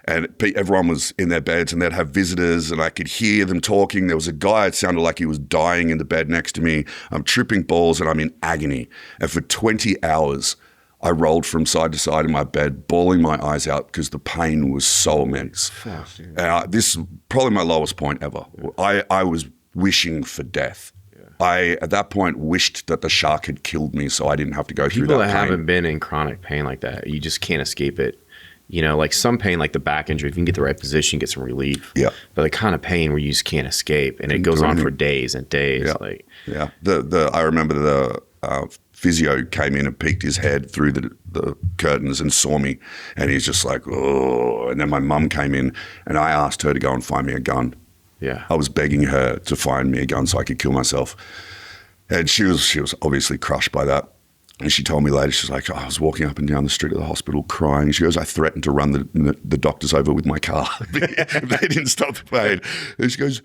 and everyone was in their beds and they'd have visitors and I could hear them talking. There was a guy, it sounded like he was dying in the bed next to me. I'm tripping balls and I'm in agony. And for 20 hours, I rolled from side to side in my bed, bawling my eyes out because the pain was so immense. This is probably my lowest point ever. Yeah. I was wishing for death. I, at that point, wished that the shark had killed me so I didn't have to go through that pain. People that haven't been in chronic pain like that, you just can't escape it. You know, like some pain, like the back injury, if you can get the right position, get some relief. Yeah. But the kind of pain where you just can't escape, and it goes on for days and days. Yeah. I remember the physio came in and peeked his head through the curtains and saw me, and he's just like, oh. And then my mum came in, and I asked her to go and find me a gun. Yeah, I was begging her to find me a gun so I could kill myself. And she was obviously crushed by that. And she told me later, she's like, I was walking up and down the street of the hospital crying. She goes, I threatened to run the doctors over with my car if they didn't stop the pain. And she goes,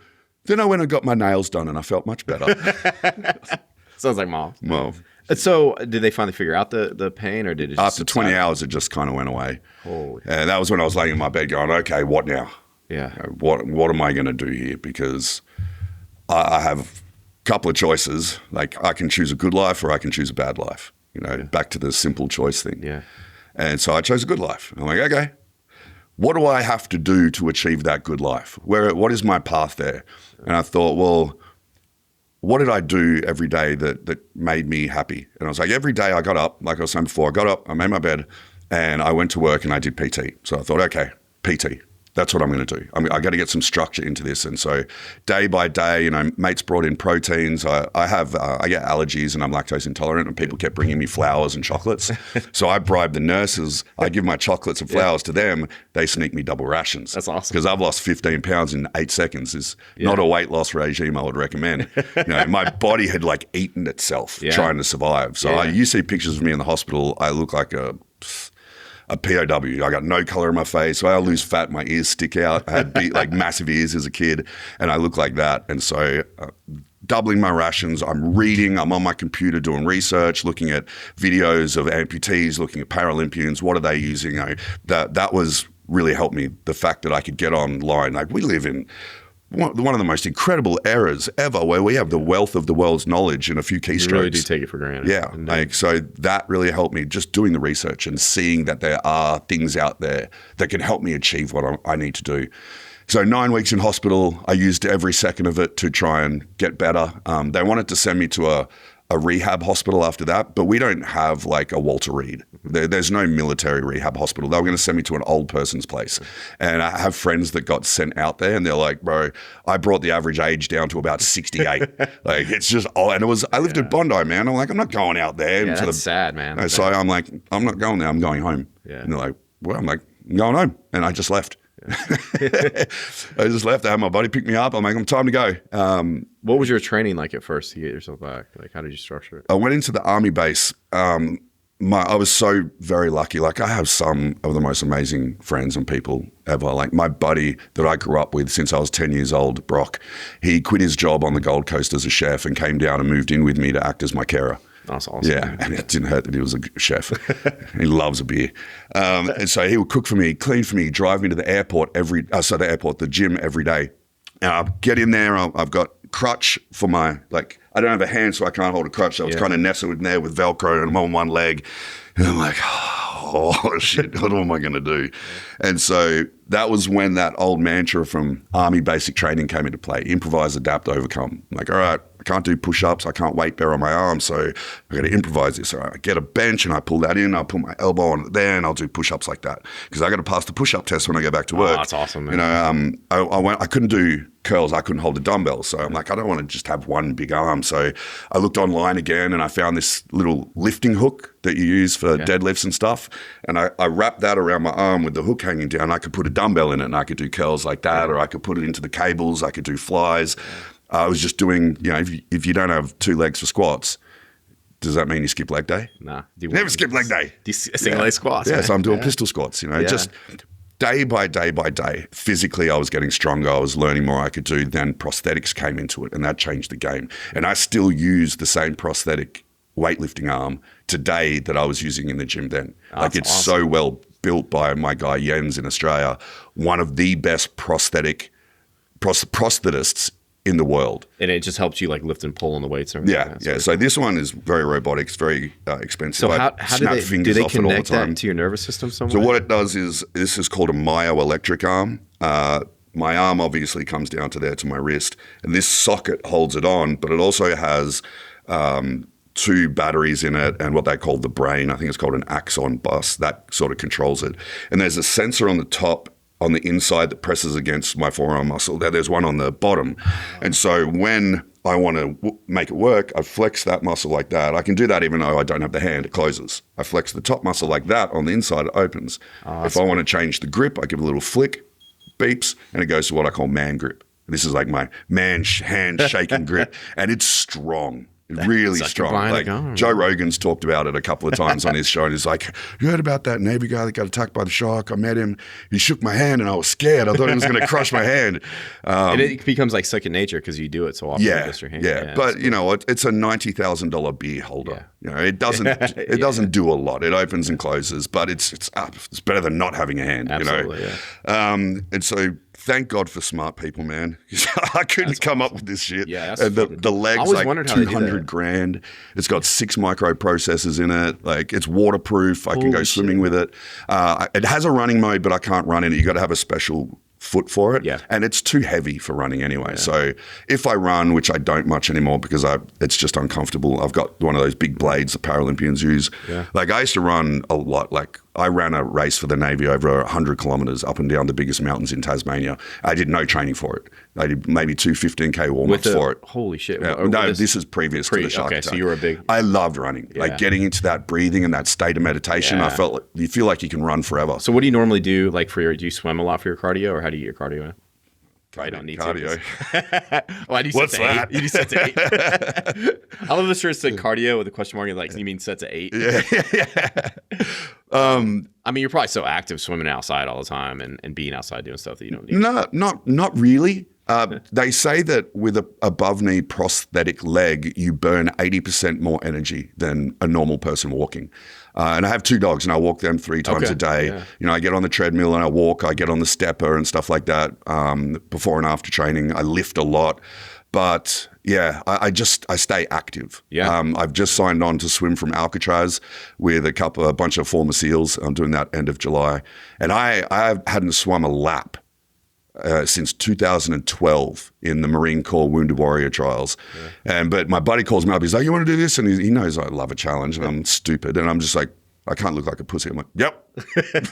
then I went and got my nails done and I felt much better. Sounds like mom. Well, so did they finally figure out the pain or did it just after 20 hours, it just kind of went away. Holy. And that was when I was laying in my bed going, okay, what now? Yeah. What am I going to do here? Because I have a couple of choices. Like I can choose a good life or I can choose a bad life. You know, back to the simple choice thing. Yeah. And so I chose a good life. I'm like, okay, what do I have to do to achieve that good life? What is my path there? And I thought, well, what did I do every day that made me happy? And I was like, every day I got up, like I was saying before, I got up, I made my bed, and I went to work and I did PT. So I thought, okay, PT. That's what I'm going to do. I got to get some structure into this. And so day by day, you know, mates brought in proteins. I get allergies and I'm lactose intolerant, and people kept bringing me flowers and chocolates. So I bribed the nurses. I give my chocolates and flowers to them. They sneak me double rations. That's awesome. Because I've lost 15 pounds in 8 seconds. It's not a weight loss regime I would recommend. You know, my body had like eaten itself trying to survive. So you see pictures of me in the hospital, I look like a POW. I got no color in my face. So I lose fat, my ears stick out. I had like massive ears as a kid, and I look like that. And so doubling my rations, I'm reading, I'm on my computer doing research, looking at videos of amputees, looking at Paralympians, what are they using? You know, that was really helped me. The fact that I could get online, like we live in one of the most incredible eras ever, where we have the wealth of the world's knowledge in a few keystrokes. You really do take it for granted. Yeah, like, so that really helped me, just doing the research and seeing that there are things out there that can help me achieve what I need to do. So 9 weeks in hospital, I used every second of it to try and get better. They wanted to send me to a rehab hospital after that, but we don't have like a Walter Reed. There's no military rehab hospital. They were going to send me to an old person's place. And I have friends that got sent out there, and they're like, bro, I brought the average age down to about 68. Like, it's just, I lived at Bondi, man. I'm like, I'm not going out there. Yeah, that's sad, man. That's so sad. I'm like, I'm not going there. I'm going home. Yeah. And they're like, well, I'm like, I'm going home. And I just left. I just left. I had my buddy pick me up. I'm like, I'm time to go. What was your training like at first to get yourself back? Like, how did you structure it? I went into the army base. I was so very lucky. Like, I have some of the most amazing friends and people ever. Like, my buddy that I grew up with since I was 10 years old, Brock, he quit his job on the Gold Coast as a chef and came down and moved in with me to act as my carer. That's awesome. Yeah, and it didn't hurt that he was a chef. He loves a beer. And so he would cook for me, clean for me, drive me to the airport the gym every day. And I'll get in there, I've got crutch for my, like, I don't have a hand, so I can't hold a crutch. So I was kind of nestled in there with Velcro, and I'm on one leg. And I'm like, oh shit, what am I going to do? And so that was when that old mantra from Army basic training came into play: improvise, adapt, overcome. I'm like, all right, I can't do push-ups, I can't weight bear on my arm, so I got to improvise this. So I get a bench and I pull that in, I'll put my elbow on it there, and I'll do push-ups like that, because I got to pass the push-up test when I go back to work. Oh, that's awesome, man. You know, I couldn't do curls, I couldn't hold a dumbbell, so I'm like, I don't want to just have one big arm. So I looked online again, and I found this little lifting hook that you use for deadlifts and stuff, and I wrapped that around my arm with the hook hanging down. I could put a dumbbell in it, and I could do curls like that, or I could put it into the cables, I could do flies. I was just doing, you know, if you don't have 2 legs for squats, does that mean you skip leg day? Nah. Never skip leg day. Single leg squats. Yeah, man. so I'm doing pistol squats, you know, just day by day by day. Physically, I was getting stronger. I was learning more I could do. Then prosthetics came into it, and that changed the game. And I still use the same prosthetic weightlifting arm today that I was using in the gym then. Like, it's awesome. So well built by my guy Jens in Australia, one of the best prosthetists in the world. And it just helps you like lift and pull on the weights and everything. Yeah. So this one is very robotic. It's very expensive. So how do they connect that to your nervous system somewhere? So what it does is, this is called a myoelectric arm. My arm obviously comes down to there to my wrist, and this socket holds it on, but it also has 2 batteries in it and what they call the brain. I think it's called an axon bus that sort of controls it. And there's a sensor on the top, on the inside, that presses against my forearm muscle. There's one on the bottom. And so when I want to make it work, I flex that muscle like that. I can do that even though I don't have the hand, it closes. I flex the top muscle like that, on the inside it opens. If I want to change the grip, I give a little flick, beeps, and it goes to what I call man grip. This is like my man hand shaking grip, and it's strong. Really strong. Like, Joe Rogan's talked about it a couple of times on his show, and he's like, you heard about that Navy guy that got attacked by the shark? I met him. He shook my hand and I was scared. I thought he was going to crush my hand. And it becomes like second nature because you do it so often. Yeah, with your hand. yeah. But you know, it's a $90,000 beer holder. Yeah. You know, it doesn't do a lot. It opens and closes, but it's up. It's better than not having a hand. Absolutely, you know? And so thank God for smart people, man. I couldn't come up with this shit. Yeah, and the legs like $200,000. It's got 6 microprocessors in it. Like, it's waterproof. I can go swimming with it. It has a running mode, but I can't run in it. You got to have a special foot for it. Yeah. And it's too heavy for running anyway. Yeah. So if I run, which I don't much anymore because it's just uncomfortable, I've got one of those big blades the Paralympians use. Yeah. Like, I used to run a lot. Like, I ran a race for the Navy over 100 kilometers up and down the biggest mountains in Tasmania. I did no training for it. I did maybe 2 15K warm-ups for it. Holy shit. Yeah. No, this is previous to the shark attack. So you were a big... I loved running. Yeah. Like, getting into that breathing and that state of meditation, I felt like you feel like you can run forever. So what do you normally do, like, do you swim a lot for your cardio, or how do you get your cardio in? I don't need cardio. Why do you What's that? You do set to 8. I love the shirt said cardio with a question mark. Like, you mean set to 8? Yeah. I mean, you're probably so active swimming outside all the time and being outside doing stuff that you don't need. No, not really. They say that with a above knee prosthetic leg, you burn 80% more energy than a normal person walking. And I have 2 dogs, and I walk them 3 times a day. Yeah. You know, I get on the treadmill and I walk. I get on the stepper and stuff like that. Before and after training, I lift a lot. But yeah, I stay active. Yeah. I've just signed on to swim from Alcatraz with a bunch of former SEALs. I'm doing that end of July, and I hadn't swum a lap since 2012 in the Marine Corps Wounded Warrior Trials. Yeah. But my buddy calls me up. He's like, "You want to do this?" And he knows I love a challenge, and I'm stupid, and I'm just like, I can't look like a pussy. I'm like, yep.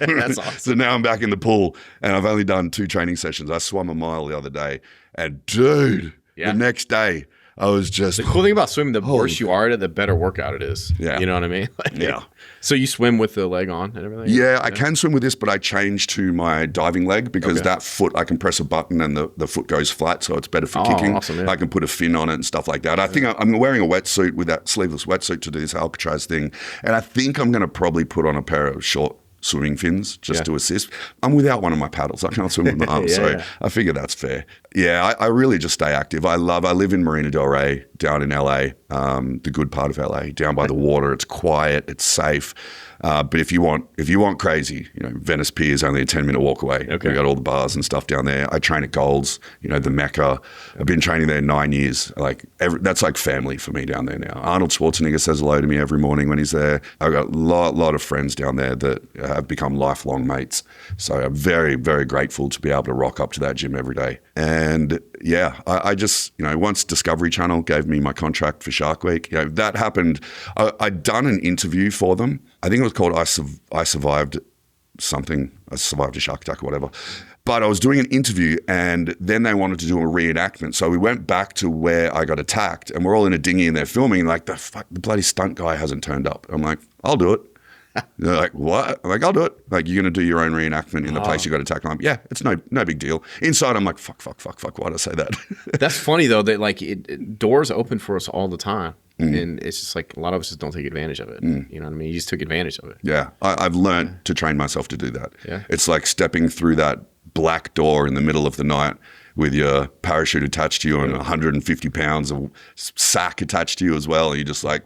That's awesome. So now I'm back in the pool, and I've only done 2 training sessions. I swam a mile the other day, and dude, the next day I was just... The cool thing about swimming, the worse you are at it, the better workout it is. Yeah. You know what I mean? Yeah. So you swim with the leg on and everything? Yeah, I can swim with this, but I changed to my diving leg because that foot, I can press a button and the foot goes flat, so it's better for kicking. Awesome, yeah. I can put a fin on it and stuff like that. I think I'm wearing a wetsuit with that sleeveless wetsuit to do this Alcatraz thing, and I think I'm going to probably put on a pair of short swimming fins just to assist. I'm without one of my paddles. I can't swim with my arms, I figure that's fair. Yeah, I really just stay active. I live in Marina Del Rey down in LA, the good part of LA, down by the water. It's quiet, it's safe. But if you want crazy, you know, Venice Pier is only a 10-minute walk away. Okay. We got all the bars and stuff down there. I train at Gold's, you know, the Mecca. I've been training there 9 years. That's like family for me down there now. Arnold Schwarzenegger says hello to me every morning when he's there. I've got a lot of friends down there that have become lifelong mates. So I'm very, very grateful to be able to rock up to that gym every day. And yeah, I just, you know, once Discovery Channel gave me my contract for Shark Week, you know, that happened. I'd done an interview for them. I think it was called I Survived something. I Survived a Shark Attack or whatever. But I was doing an interview, and then they wanted to do a reenactment. So we went back to where I got attacked, and we're all in a dinghy and they're filming. Like, the bloody stunt guy hasn't turned up. I'm like, I'll do it. They're like, what? I'm like, I'll do it. Like, you're going to do your own reenactment in the place you got attacked. I'm like, yeah, it's no big deal. Inside, I'm like, fuck. Why'd I say that? That's funny, though, that doors open for us all the time. And it's just like a lot of us just don't take advantage of it. You know what I mean? You just took advantage of it. Yeah. I've learned to train myself to do that. Yeah. It's like stepping through that black door in the middle of the night with your parachute attached to you and 150 pounds of sack attached to you as well. And you're just like,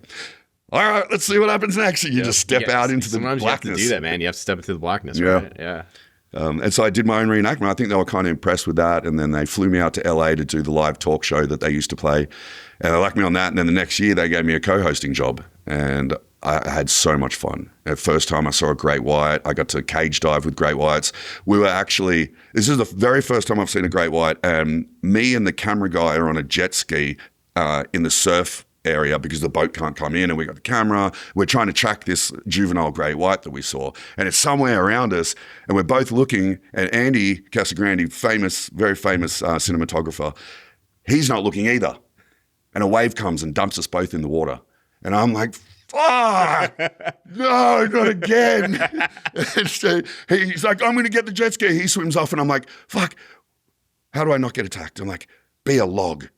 all right, let's see what happens next. And you just step out into the blackness. Sometimes you have to do that, man. You have to step into the blackness, right? Yeah. And so I did my own reenactment. I think they were kind of impressed with that. And then they flew me out to LA to do the live talk show that they used to play. And they liked me on that. And then the next year they gave me a co-hosting job. And I had so much fun. The first time I saw a great white, I got to cage dive with great whites. This is the very first time I've seen a great white. And me and the camera guy are on a jet ski in the surf area because the boat can't come in, and we got the camera. We're trying to track this juvenile great white that we saw, and it's somewhere around us, and we're both looking, and Andy Casagrande, very famous cinematographer, he's not looking either. And a wave comes and dumps us both in the water. And I'm like, fuck, no, not again. And so he's like, I'm going to get the jet ski. He swims off, and I'm like, fuck, how do I not get attacked? I'm like, be a log.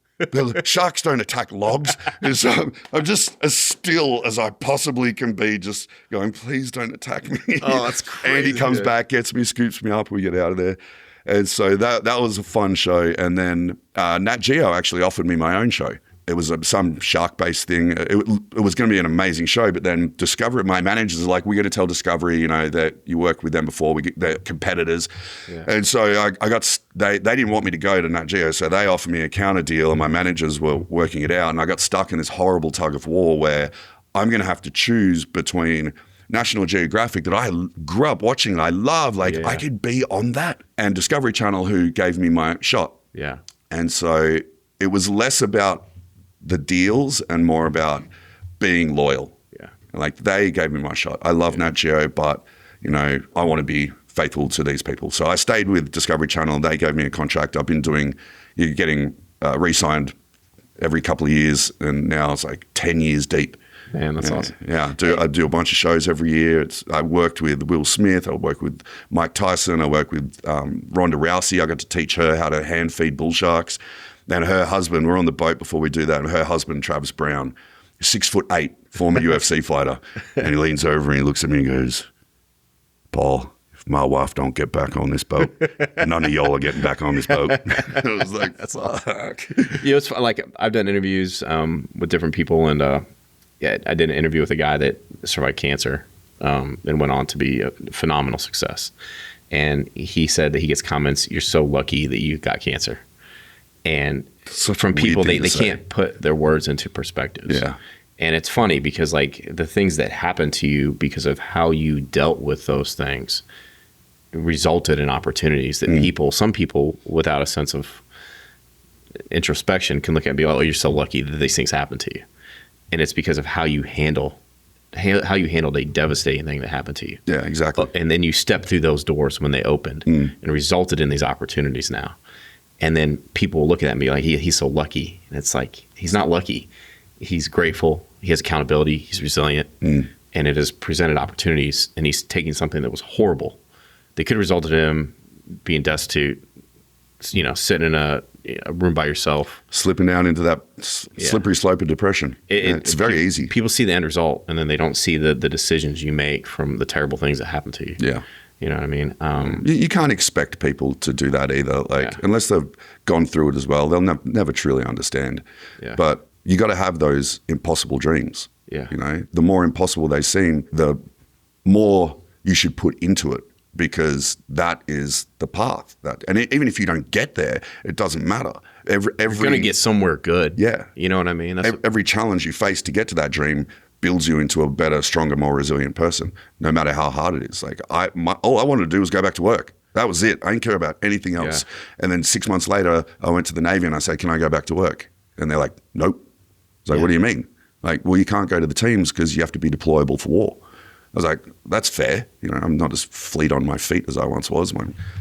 Sharks don't attack logs. And so I'm just as still as I possibly can be, just going, please don't attack me. Oh, that's crazy. Andy comes back, gets me, scoops me up, we get out of there. And so that was a fun show. And then Nat Geo actually offered me my own show. It was some shark-based thing. It was going to be an amazing show, but then Discovery, my managers are like, we're going to tell Discovery, you know, that you worked with them before. They're competitors. Yeah. And so they didn't want me to go to Nat Geo, so they offered me a counter deal, and my managers were working it out. And I got stuck in this horrible tug of war where I'm going to have to choose between National Geographic that I grew up watching and I love. I could be on that. And Discovery Channel, who gave me my shot. Yeah. And so it was less about the deals and more about being loyal. Yeah. Like, they gave me my shot. I love Nat Geo, but, you know, I want to be faithful to these people. So I stayed with Discovery Channel. They gave me a contract. I've been getting re-signed every couple of years, and now it's like 10 years deep. Man, that's awesome. Yeah, I do a bunch of shows every year. I worked with Will Smith. I work with Mike Tyson. I work with Ronda Rousey. I got to teach her how to hand feed bull sharks. And her husband, we're on the boat before we do that, and her husband, Travis Brown, 6'8", former UFC fighter, and he leans over and he looks at me and goes, Paul, if my wife don't get back on this boat, none of y'all are getting back on this boat. I was like, that's fuck. Yeah, it's like, I've done interviews with different people, and I did an interview with a guy that survived cancer, and went on to be a phenomenal success. And he said that he gets comments, "You're so lucky that you got cancer." And so from people, they can't put their words into perspectives. Yeah. And it's funny because like the things that happened to you because of how you dealt with those things resulted in opportunities that some people without a sense of introspection can look at and be like, "Oh, you're so lucky that these things happened to you." And it's because of how you handled a devastating thing that happened to you. Yeah, exactly. And then you stepped through those doors when they opened and resulted in these opportunities now. And then people will look at that and be like, he's so lucky. And it's like, he's not lucky. He's grateful. He has accountability. He's resilient. And it has presented opportunities. And he's taking something that was horrible. They could have resulted in him being destitute, sitting in a room by yourself. Slipping down into that slippery slope of depression. It's very easy. People see the end result, and then they don't see the decisions you make from the terrible things that happen to you. Yeah. You know what I mean? You can't expect people to do that either. Unless they've gone through it as well, they'll never truly understand. Yeah. But you got to have those impossible dreams. Yeah. The more impossible they seem, the more you should put into it, because that is the path. And even if you don't get there, it doesn't matter. You're going to get somewhere good. Yeah. You know what I mean? Every challenge you face to get to that dream builds you into a better, stronger, more resilient person, no matter how hard it is. Like all I wanted to do was go back to work. That was it. I didn't care about anything else. Yeah. And then 6 months later, I went to the Navy and I said, "Can I go back to work?" And they're like, "Nope." I was like, "What do you mean?" Like, "Well, you can't go to the teams because you have to be deployable for war." I was like, "That's fair. I'm not as fleet on my feet as I once was.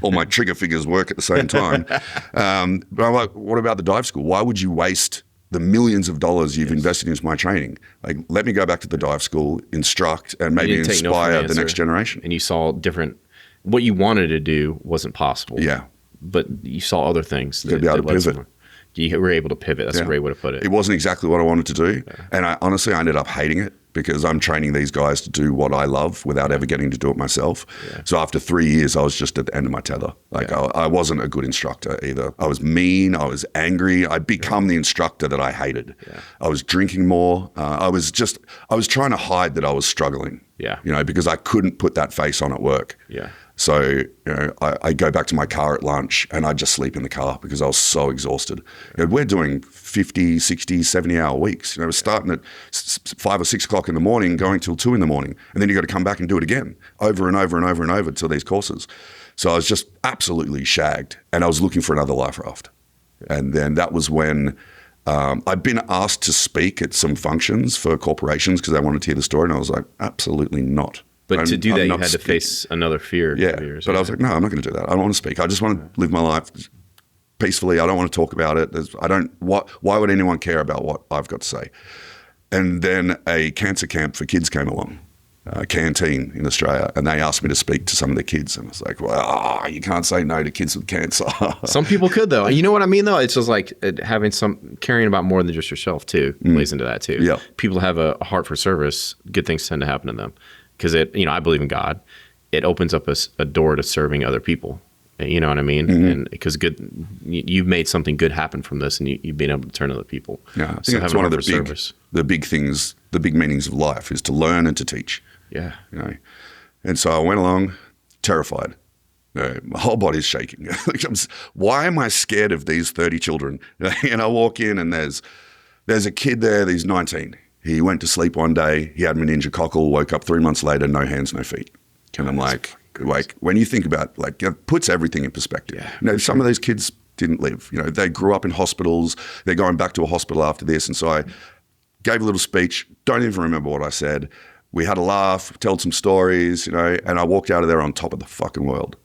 All my trigger fingers work at the same time." But I'm like, "What about the dive school? Why would you waste the millions of dollars you've invested into my training? Like, let me go back to the dive school, instruct, and maybe inspire the next generation." And you saw what you wanted to do wasn't possible. Yeah. But you saw other things. You be able to pivot. You were able to pivot. That's a great way to put it. It wasn't exactly what I wanted to do. Yeah. And I ended up hating it, because I'm training these guys to do what I love without ever getting to do it myself. Yeah. So after 3 years, I was just at the end of my tether. I wasn't a good instructor either. I was mean. I was angry. I'd become the instructor that I hated. Yeah. I was drinking more. I was trying to hide that I was struggling. Yeah. Because I couldn't put that face on at work. Yeah. So, I go back to my car at lunch and I'd just sleep in the car because I was so exhausted. We're doing 50, 60, 70-hour weeks. We're starting at 5 or 6 o'clock in the morning, going till 2 in the morning. And then you got to come back and do it again over and over and over and over to these courses. So I was just absolutely shagged, and I was looking for another life raft. And then that was when I'd been asked to speak at some functions for corporations because they wanted to hear the story. And I was like, absolutely not. But to do that, you had to face another fear. Yeah, but I was like, no, I'm not going to do that. I don't want to speak. I just want to live my life peacefully. I don't want to talk about it. Why would anyone care about what I've got to say? And then a cancer camp for kids came along, a canteen in Australia, and they asked me to speak to some of the kids. And I was like, well, you can't say no to kids with cancer. Some people could, though. You know what I mean, though? It's just like caring about more than just yourself, too, plays into that, too. Yeah. People have a heart for service. Good things tend to happen to them. Because I believe in God. It opens up a door to serving other people. You know what I mean? Mm-hmm. And because you've made something good happen from this, and you've been able to turn to other people. Yeah, I think that's one of the big things, the big meanings of life is to learn and to teach. Yeah, And so I went along, terrified. My whole body's shaking. Why am I scared of these 30 children? And I walk in, and there's a kid there. He's 19. He went to sleep one day. He had meningococcal. Woke up 3 months later, no hands, no feet. And I'm like, when you think about it puts everything in perspective. Yeah. Some of these kids didn't live. They grew up in hospitals. They're going back to a hospital after this. And so I gave a little speech. Don't even remember what I said. We had a laugh, told some stories, and I walked out of there on top of the fucking world.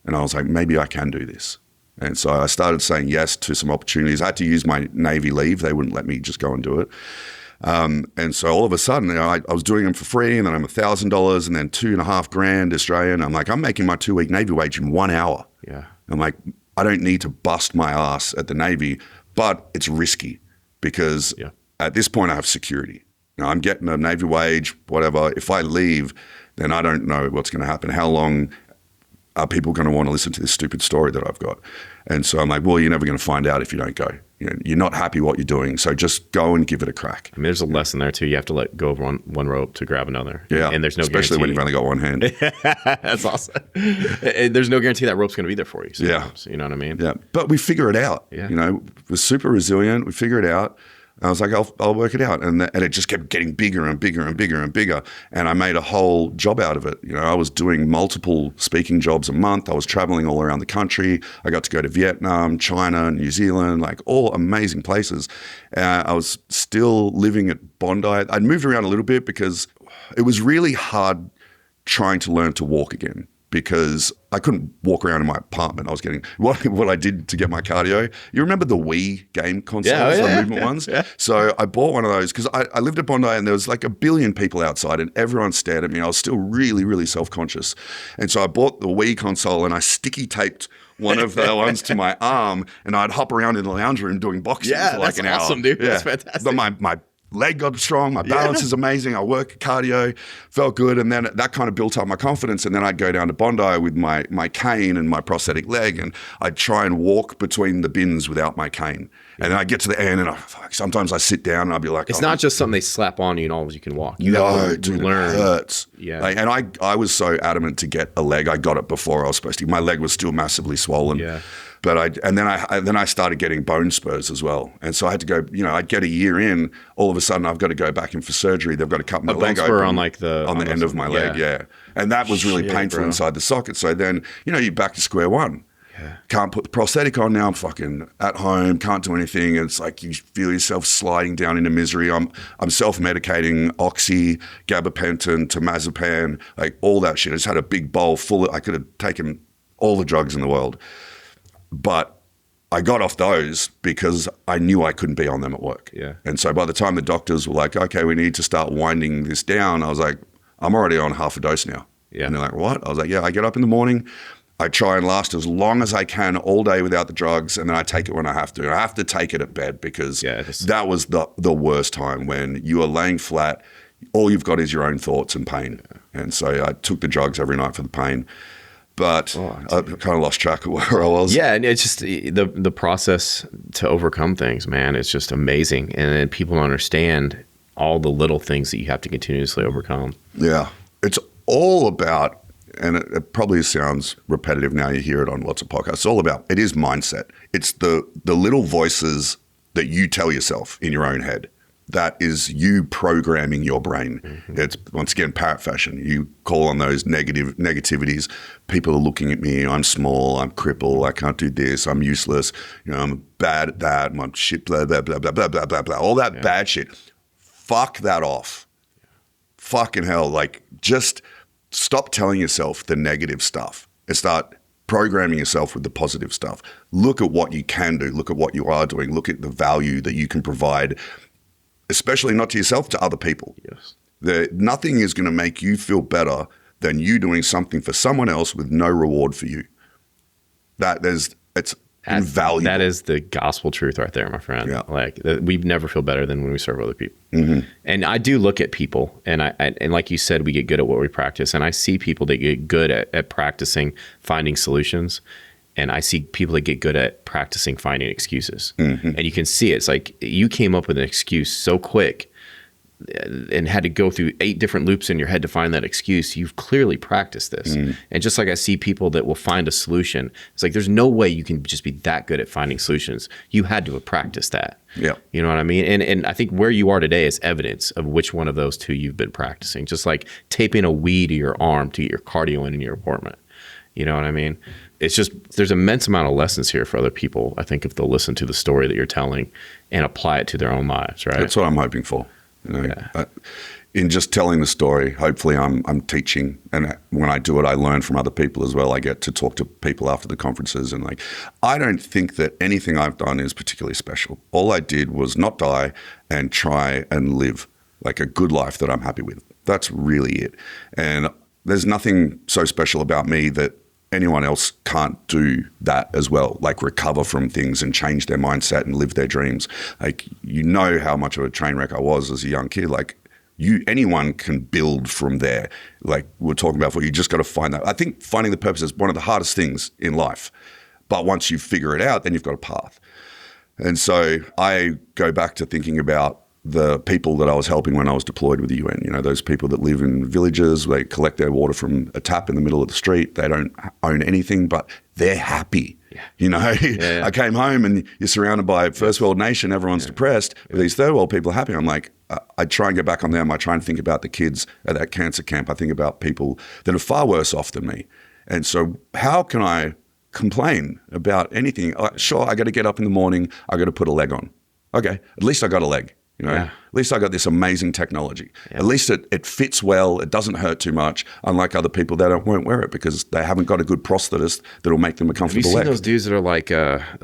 And I was like, maybe I can do this. And so I started saying yes to some opportunities. I had to use my Navy leave. They wouldn't let me just go and do it. And so all of a sudden, I was doing them for free, and then I'm $1,000, and then $2,500 Australian. I'm like, I'm making my 2-week Navy wage in 1 hour. Yeah. I'm like, I don't need to bust my ass at the Navy, but it's risky because at this point I have security. I'm getting a Navy wage, whatever. If I leave, then I don't know what's going to happen. How long are people going to want to listen to this stupid story that I've got? And so I'm like, well, you're never going to find out if you don't go. You're not happy what you're doing, so just go and give it a crack. I mean, there's a lesson there too. You have to let go of one rope to grab another. Yeah, and there's no especially when you've only got one hand. That's awesome. And there's no guarantee that rope's going to be there for you. Sometimes, you know what I mean? Yeah, but we figure it out. Yeah. We're super resilient. We figure it out. I was like, I'll work it out. And it just kept getting bigger and bigger and bigger and bigger. And I made a whole job out of it. I was doing multiple speaking jobs a month. I was traveling all around the country. I got to go to Vietnam, China, New Zealand, like all amazing places. I was still living at Bondi. I'd moved around a little bit because it was really hard trying to learn to walk again, because I couldn't walk around in my apartment. I was getting what I did to get my cardio. You remember the Wii game consoles, the movement ones? Yeah. So I bought one of those because I lived at Bondi and there was like a billion people outside and everyone stared at me. I was still really, really self-conscious. And so I bought the Wii console and I sticky taped one of the ones to my arm and I'd hop around in the lounge room doing boxing for like an hour. Awesome, dude. Yeah. That's fantastic. But my leg got strong, my balance is amazing, I work cardio, felt good, and then that kind of built up my confidence. And then I'd go down to Bondi with my cane and my prosthetic leg, and I'd try and walk between the bins without my cane. And then I'd get to the end, and sometimes I sit down and I'd be like, it's not just something they slap on you and all you can walk. You have to learn. It hurts. Yeah. And I was so adamant to get a leg. I got it before I was supposed to. My leg was still massively swollen. Yeah. But then I started getting bone spurs as well. And so I had to go, I'd get a year in, all of a sudden I've got to go back in for surgery. They've got to cut my leg open. On like on the end of my leg, yeah. And that was really painful inside the socket. So then, you're back to square one. Yeah. Can't put the prosthetic on now. I'm fucking at home, can't do anything. It's like you feel yourself sliding down into misery. I'm self-medicating oxy, gabapentin, temazepam, like all that shit. I just had a big bowl full I could have taken all the drugs in the world. But I got off those because I knew I couldn't be on them at work. Yeah. And so by the time the doctors were like, okay, we need to start winding this down, I was like, I'm already on half a dose now. Yeah. And they're like, what? I was like, yeah, I get up in the morning, I try and last as long as I can all day without the drugs, and then I take it when I have to. And I have to take it at bed because that was the worst time when you are laying flat, all you've got is your own thoughts and pain. Yeah. And so I took the drugs every night for the pain. But I kind of lost track of where I was. Yeah, and it's just the process to overcome things, man. It's just amazing. And then people don't understand all the little things that you have to continuously overcome. Yeah. It's all about, and it probably sounds repetitive now, you hear it on lots of podcasts, it's all about, it is mindset. It's the little voices that you tell yourself in your own head. That is you programming your brain. Mm-hmm. It's, once again, parrot fashion. You call on those negativities. People are looking at me. I'm small. I'm crippled. I can't do this. I'm useless. I'm bad at that. I'm shit, blah, blah, blah, blah, blah, blah, blah, blah. All that bad shit. Fuck that off. Fucking hell. Like, just stop telling yourself the negative stuff and start programming yourself with the positive stuff. Look at what you can do. Look at what you are doing. Look at the value that you can provide, especially not to yourself, to other people. Yes. Nothing is going to make you feel better than you doing something for someone else with no reward for you. It's invaluable. That is the gospel truth right there, my friend. Yeah. Like, we never feel better than when we serve other people. Mm-hmm. And I do look at people, and and like you said, we get good at what we practice. And I see people that get good at practicing finding solutions. And I see people that get good at practicing finding excuses. Mm-hmm. And you can see it. It's like you came up with an excuse so quick and had to go through 8 different loops in your head to find that excuse. You've clearly practiced this. Mm. And just like I see people that will find a solution, it's like there's no way you can just be that good at finding solutions. You had to have practiced that. Yeah. You know what I mean? And I think where you are today is evidence of which one of those two you've been practicing. Just like taping a Wii to your arm to get your cardio in your apartment. You know what I mean? It's just, there's an immense amount of lessons here for other people, I think, if they'll listen to the story that you're telling and apply it to their own lives, right? That's what I'm hoping for. In just telling the story, hopefully I'm teaching. And when I do it, I learn from other people as well. I get to talk to people after the conferences. And I don't think that anything I've done is particularly special. All I did was not die and try and live like a good life that I'm happy with. That's really it. And there's nothing so special about me that anyone else can't do that as well, like recover from things and change their mindset and live their dreams. Like, how much of a train wreck I was as a young kid. Like, anyone can build from there. Like we were talking about before, you just got to find that. I think finding the purpose is one of the hardest things in life. But once you figure it out, then you've got a path. And so I go back to thinking about the people that I was helping when I was deployed with the UN. You know, those people that live in villages, they collect their water from a tap in the middle of the street. They don't own anything, but they're happy. Yeah. You know, I came home and you're surrounded by a first world nation, everyone's depressed, but these third world people are happy. I'm like, I try and get back on them. I try and think about the kids at that cancer camp. I think about people that are far worse off than me. And so how can I complain about anything? Sure, I got to get up in the morning. I got to put a leg on. Okay, at least I got a leg. You know, at least I got this amazing technology. Yeah. At least it fits well. It doesn't hurt too much. Unlike other people that won't wear it because they haven't got a good prosthetist that'll make them a comfortable leg. Have you seen those dudes that are like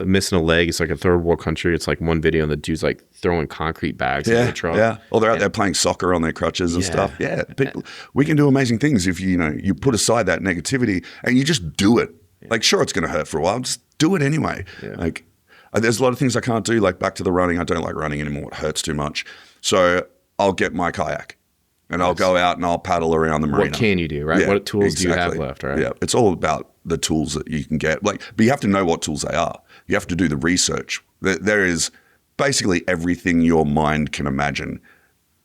missing a leg? It's like a third world country. It's like one video and the dude's like throwing concrete bags in the truck. Yeah, or they're out there playing soccer on their crutches and stuff. Yeah, people, we can do amazing things if you put aside that negativity and you just do it. Like, sure, it's going to hurt for a while. Just do it anyway. Yeah. Like, there's a lot of things I can't do, like back to the running. I don't like running anymore. It hurts too much. So I'll get my kayak and I'll go out and I'll paddle around the marina. What can you do, right? What tools do you have left, right? Yeah, it's all about the tools that you can get. But you have to know what tools they are. You have to do the research. There is basically everything your mind can imagine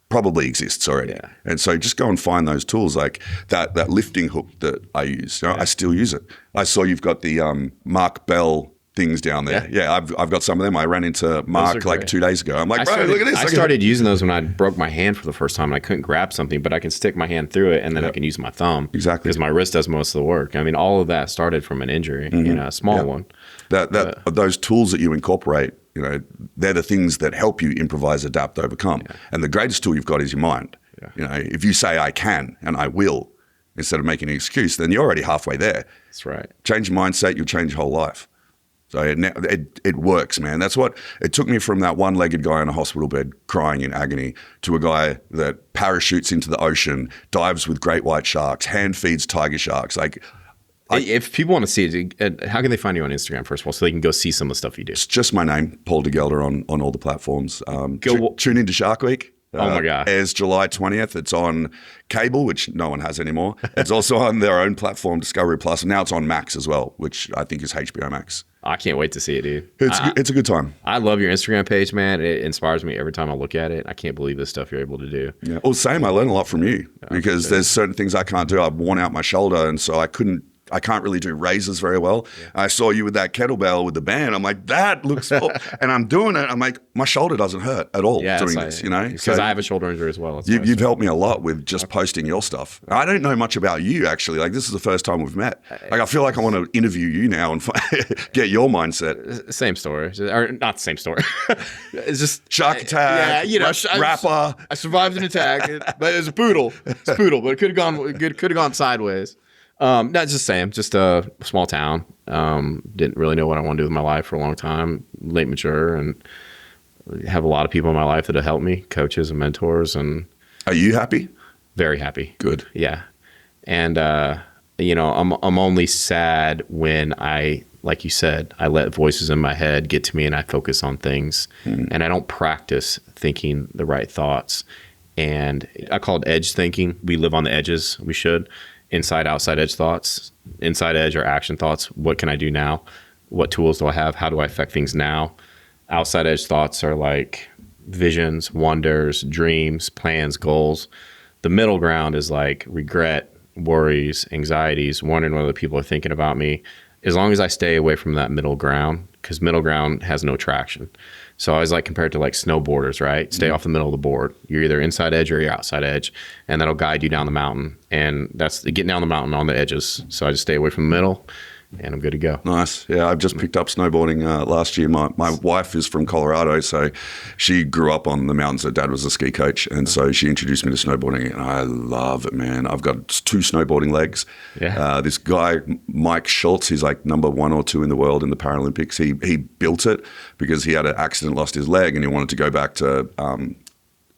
probably exists already. Yeah. And so just go and find those tools, like that lifting hook that I use. I still use it. I saw you've got the Mark Bell things down there. Yeah, I've got some of them. I ran into Mark like 2 days ago. I'm like, bro, look at this. I started using those when I broke my hand for the first time and I couldn't grab something, but I can stick my hand through it and then I can use my thumb. Exactly. Because my wrist does most of the work. I mean, all of that started from an injury, a small one. Those tools that you incorporate, they're the things that help you improvise, adapt, overcome. Yeah. And the greatest tool you've got is your mind. Yeah. If you say I can and I will, instead of making an excuse, then you're already halfway there. That's right. Change your mindset, you'll change your whole life. So it works, man. That's what it took me from that one-legged guy in a hospital bed crying in agony to a guy that parachutes into the ocean, dives with great white sharks, hand feeds tiger sharks. If people want to see it, how can they find you on Instagram, first of all, so they can go see some of the stuff you do? It's just my name, Paul de Gelder, on all the platforms. Tune into Shark Week. Oh my God. Airs July 20th. It's on cable, which no one has anymore. It's also on their own platform, Discovery Plus, and now it's on Max as well, which I think is HBO Max. I can't wait to see it, dude. It's a good time. I love your Instagram page, man. It inspires me every time I look at it. I can't believe the stuff you're able to do. Yeah. Well, same. I learn a lot from you because there's certain things I can't do. I've worn out my shoulder, and so I can't really do raises very well. Yeah. I saw you with that kettlebell with the band. I'm like, that looks cool. And I'm doing it. I'm like, my shoulder doesn't hurt at all doing this, Because I have a shoulder injury as well. You've helped me a lot with just posting your stuff. I don't know much about you, actually. Like, this is the first time we've met. Like, I feel like I want to interview you now and get your mindset. Same story. Or not the same story. It's just shark attack, rapper. I survived an attack, but it was a poodle. It's a poodle, but it could have gone sideways. No, it's just same. Just a small town. Didn't really know what I want to do with my life for a long time. Late mature, and have a lot of people in my life that have helped me, coaches and mentors. And are you happy? Very happy. Good. Yeah, and I'm only sad when like you said, I let voices in my head get to me, and I focus on things, and I don't practice thinking the right thoughts. And I call it edge thinking. We live on the edges. We should. Inside, outside edge thoughts. Inside edge are action thoughts. What can I do now? What tools do I have? How do I affect things now? Outside edge thoughts are like visions, wonders, dreams, plans, goals. The middle ground is like regret, worries, anxieties, wondering what other people are thinking about me. As long as I stay away from that middle ground, because middle ground has no traction. So I always like compare it to like snowboarders, right? Stay off the middle of the board. You're either inside edge or you're outside edge, and that'll guide you down the mountain. And that's getting down the mountain on the edges. So I just stay away from the middle, and I'm good to go. Nice. Yeah, I've just picked up snowboarding last year. My wife is from Colorado, so she grew up on the mountains. Her dad was a ski coach, and so she introduced me to snowboarding, and I love it, man. I've got 2 snowboarding legs. Yeah. This guy, Mike Schultz, he's like number 1 or 2 in the world in the Paralympics. He built it because he had an accident, lost his leg, and he wanted to go back to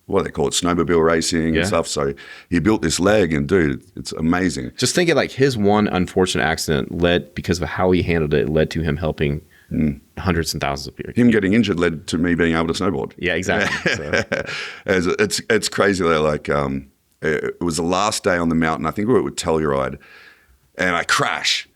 what they call it, snowmobile racing and stuff. So he built this leg, and dude, it's amazing. Just think of like his one unfortunate accident led, because of how he handled it, led to him helping hundreds and thousands of people. Him getting injured led to me being able to snowboard. Yeah, exactly. So. It's crazy though. Like it was the last day on the mountain. I think we were with Telluride, and I crash,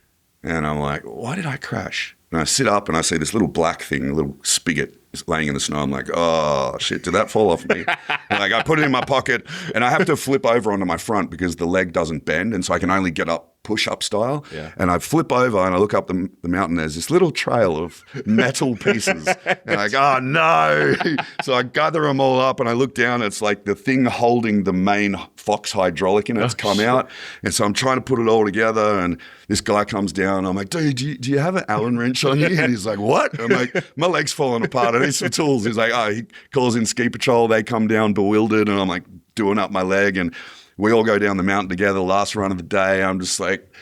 and I'm like, why did I crash? And I sit up and I see this little black thing, a little spigot laying in the snow. I'm like, oh shit, did that fall off me? And like I put it in my pocket, and I have to flip over onto my front because the leg doesn't bend, and so I can only get up push-up style. Yeah. And I flip over and I look up the mountain. There's this little trail of metal pieces, and I go, oh no! So I gather them all up, and I look down. It's like the thing holding the main Fox hydraulic in it's come out, and so I'm trying to put it all together. And this guy comes down. I'm like, dude, do you have an Allen wrench on you? And he's like, what? I'm like, my leg's falling apart. I need some tools. He's like, oh, he calls in ski patrol. They come down bewildered, and I'm like doing up my leg, and we all go down the mountain together. Last run of the day, I'm just like,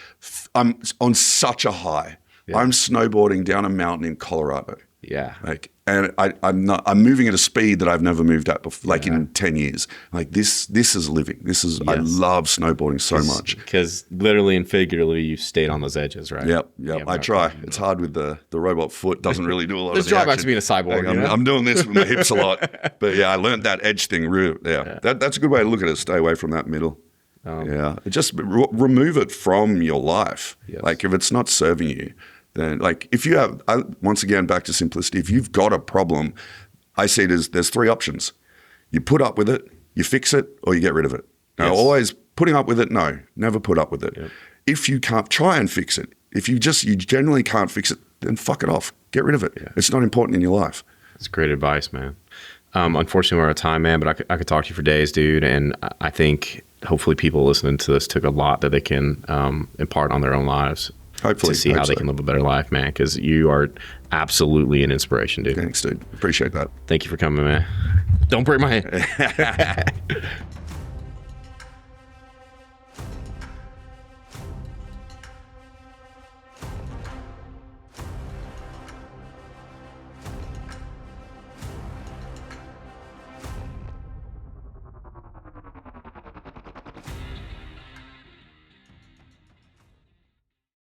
I'm on such a high. Yeah. I'm snowboarding down a mountain in Colorado. Yeah. Like, and I'm moving at a speed that I've never moved at before, like in 10 years. Like this is living. This is, I love snowboarding so much. Because literally and figuratively, you stayed on those edges, right? Yep. I try. It's hard with the robot foot. Doesn't really do a lot There's of the drawbacks action. to being a cyborg. Like, I'm doing this with my hips a lot. But yeah, I learned that edge thing. That's a good way to look at it. Stay away from that middle. Just remove it from your life. Yes. Like if it's not serving you, then like if you have, once again, back to simplicity, if you've got a problem, I see it as there's 3 options. You put up with it, you fix it, or you get rid of it. Now, always putting up with it, no, never put up with it. Yep. If you can't, try and fix it. If you generally can't fix it, then fuck it off. Get rid of it. Yeah. It's not important in your life. That's great advice, man. Unfortunately, we're out of time, man, but I could talk to you for days, dude. And I think hopefully people listening to this took a lot that they can impart on their own lives. Hopefully. To see how they can live a better life, man, because you are absolutely an inspiration, dude. Thanks, dude. Appreciate that. Thank you for coming, man. Don't break my hand.